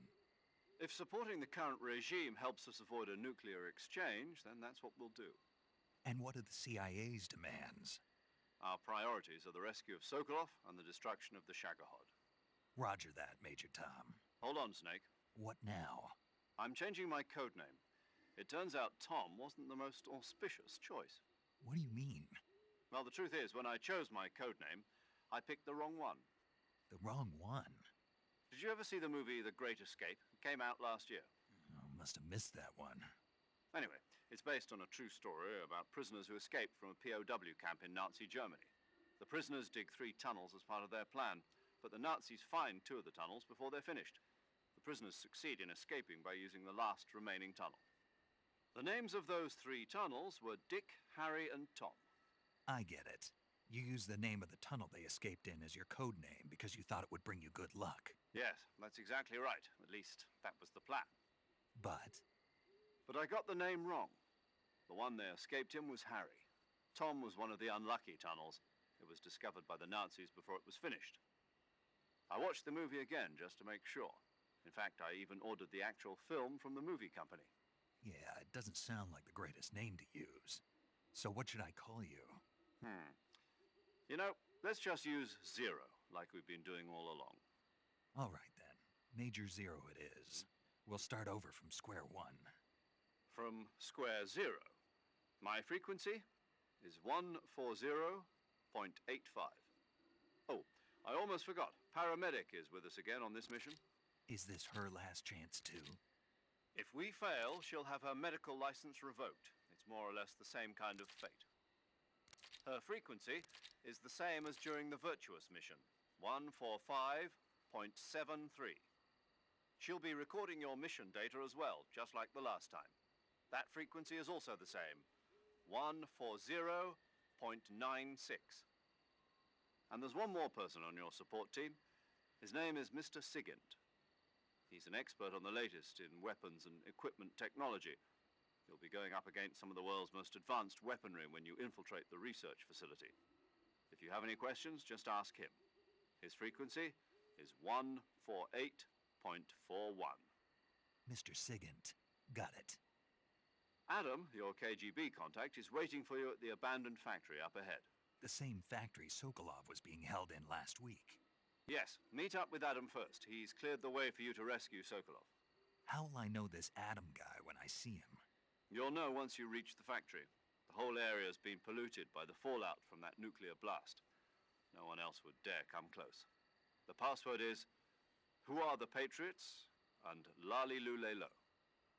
If supporting the current regime helps us avoid a nuclear exchange, then that's what we'll do. And what are the CIA's demands? Our priorities are the rescue of Sokolov and the destruction of the Shagohod. Roger that, Major Tom. Hold on, Snake. What now? I'm changing my codename. It turns out Tom wasn't the most auspicious choice. What do you mean? Well, the truth is, when I chose my codename, I picked the wrong one. The wrong one? Did you ever see the movie The Great Escape? It came out last year. Oh, must have missed that one. Anyway, it's based on a true story about prisoners who escaped from a POW camp in Nazi Germany. The prisoners dig 3 tunnels as part of their plan, but the Nazis find 2 of the tunnels before they're finished. The prisoners succeed in escaping by using the last remaining tunnel. The names of those 3 tunnels were Dick, Harry, and Tom. I get it. You used the name of the tunnel they escaped in as your code name because you thought it would bring you good luck. Yes, that's exactly right. At least, that was the plan. But I got the name wrong. The one they escaped in was Harry. Tom was one of the unlucky tunnels. It was discovered by the Nazis before it was finished. I watched the movie again just to make sure. In fact, I even ordered the actual film from the movie company. yeah, it doesn't sound like the greatest name to use. So what should I call you? You know, let's just use Zero, like we've been doing all along. All right then. Major Zero it is. We'll start over from square one. From square 0. My frequency is 140.85. Oh, I almost forgot. Paramedic is with us again on this mission. Is this her last chance too? If we fail, she'll have her medical license revoked. It's more or less the same kind of fate. Her frequency is the same as during the Virtuous mission, 145.73. She'll be recording your mission data as well, just like the last time. That frequency is also the same, 140.96. And there's one more person on your support team. His name is Mr. Sigint. He's an expert on the latest in weapons and equipment technology. You'll be going up against some of the world's most advanced weaponry when you infiltrate the research facility. If you have any questions, just ask him. His frequency is 148.41. Mr. Sigint. Got it. Adam, your KGB contact, is waiting for you at the abandoned factory up ahead. The same factory Sokolov was being held in last week. Yes, meet up with Adam first. He's cleared the way for you to rescue Sokolov. How'll I know this Adam guy when I see him? You'll know once you reach the factory. The whole area has been polluted by the fallout from that nuclear blast. No one else would dare come close. The password is, "Who are the Patriots?" and "Lali Lule Lo."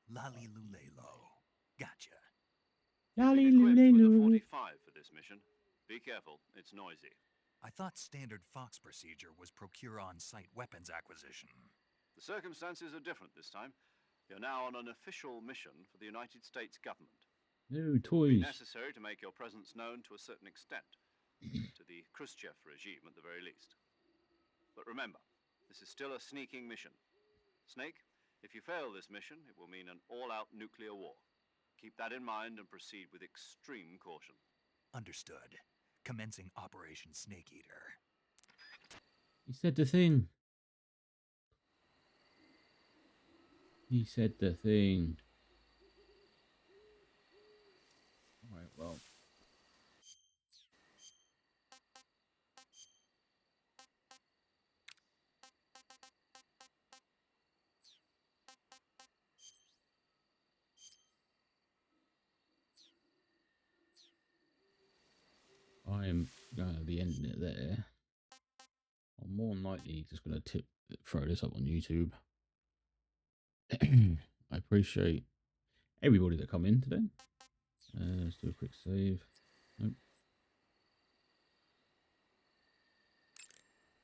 Lali Lule Lo. Gotcha. Lali Equipped with a Lule. 45 for this mission. Be careful, it's noisy. I thought standard Fox procedure was procure on-site weapons acquisition. The circumstances are different this time. You're now on an official mission for the United States government. No It will be toys. necessary to make your presence known to a certain extent, to the Khrushchev regime at the very least. But remember, this is still a sneaking mission. Snake, if you fail this mission, it will mean an all-out nuclear war. Keep that in mind and proceed with extreme caution. Understood. Commencing Operation Snake Eater. He said the thing. He said the thing. Alright, well. I am going to be ending it there. I'm more than likely just going to throw this up on YouTube. I appreciate everybody that come in today. Let's do a quick save. Nope.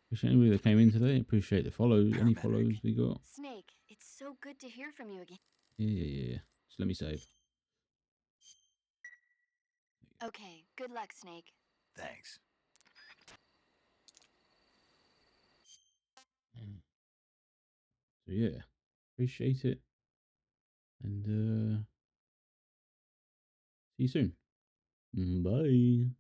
Appreciate anybody that came in today. Appreciate the follows. Any follows we got? Snake, it's so good to hear from you again. Yeah. Just let me save. Okay, good luck, Snake. Thanks. So yeah, appreciate it. And see you soon. Bye.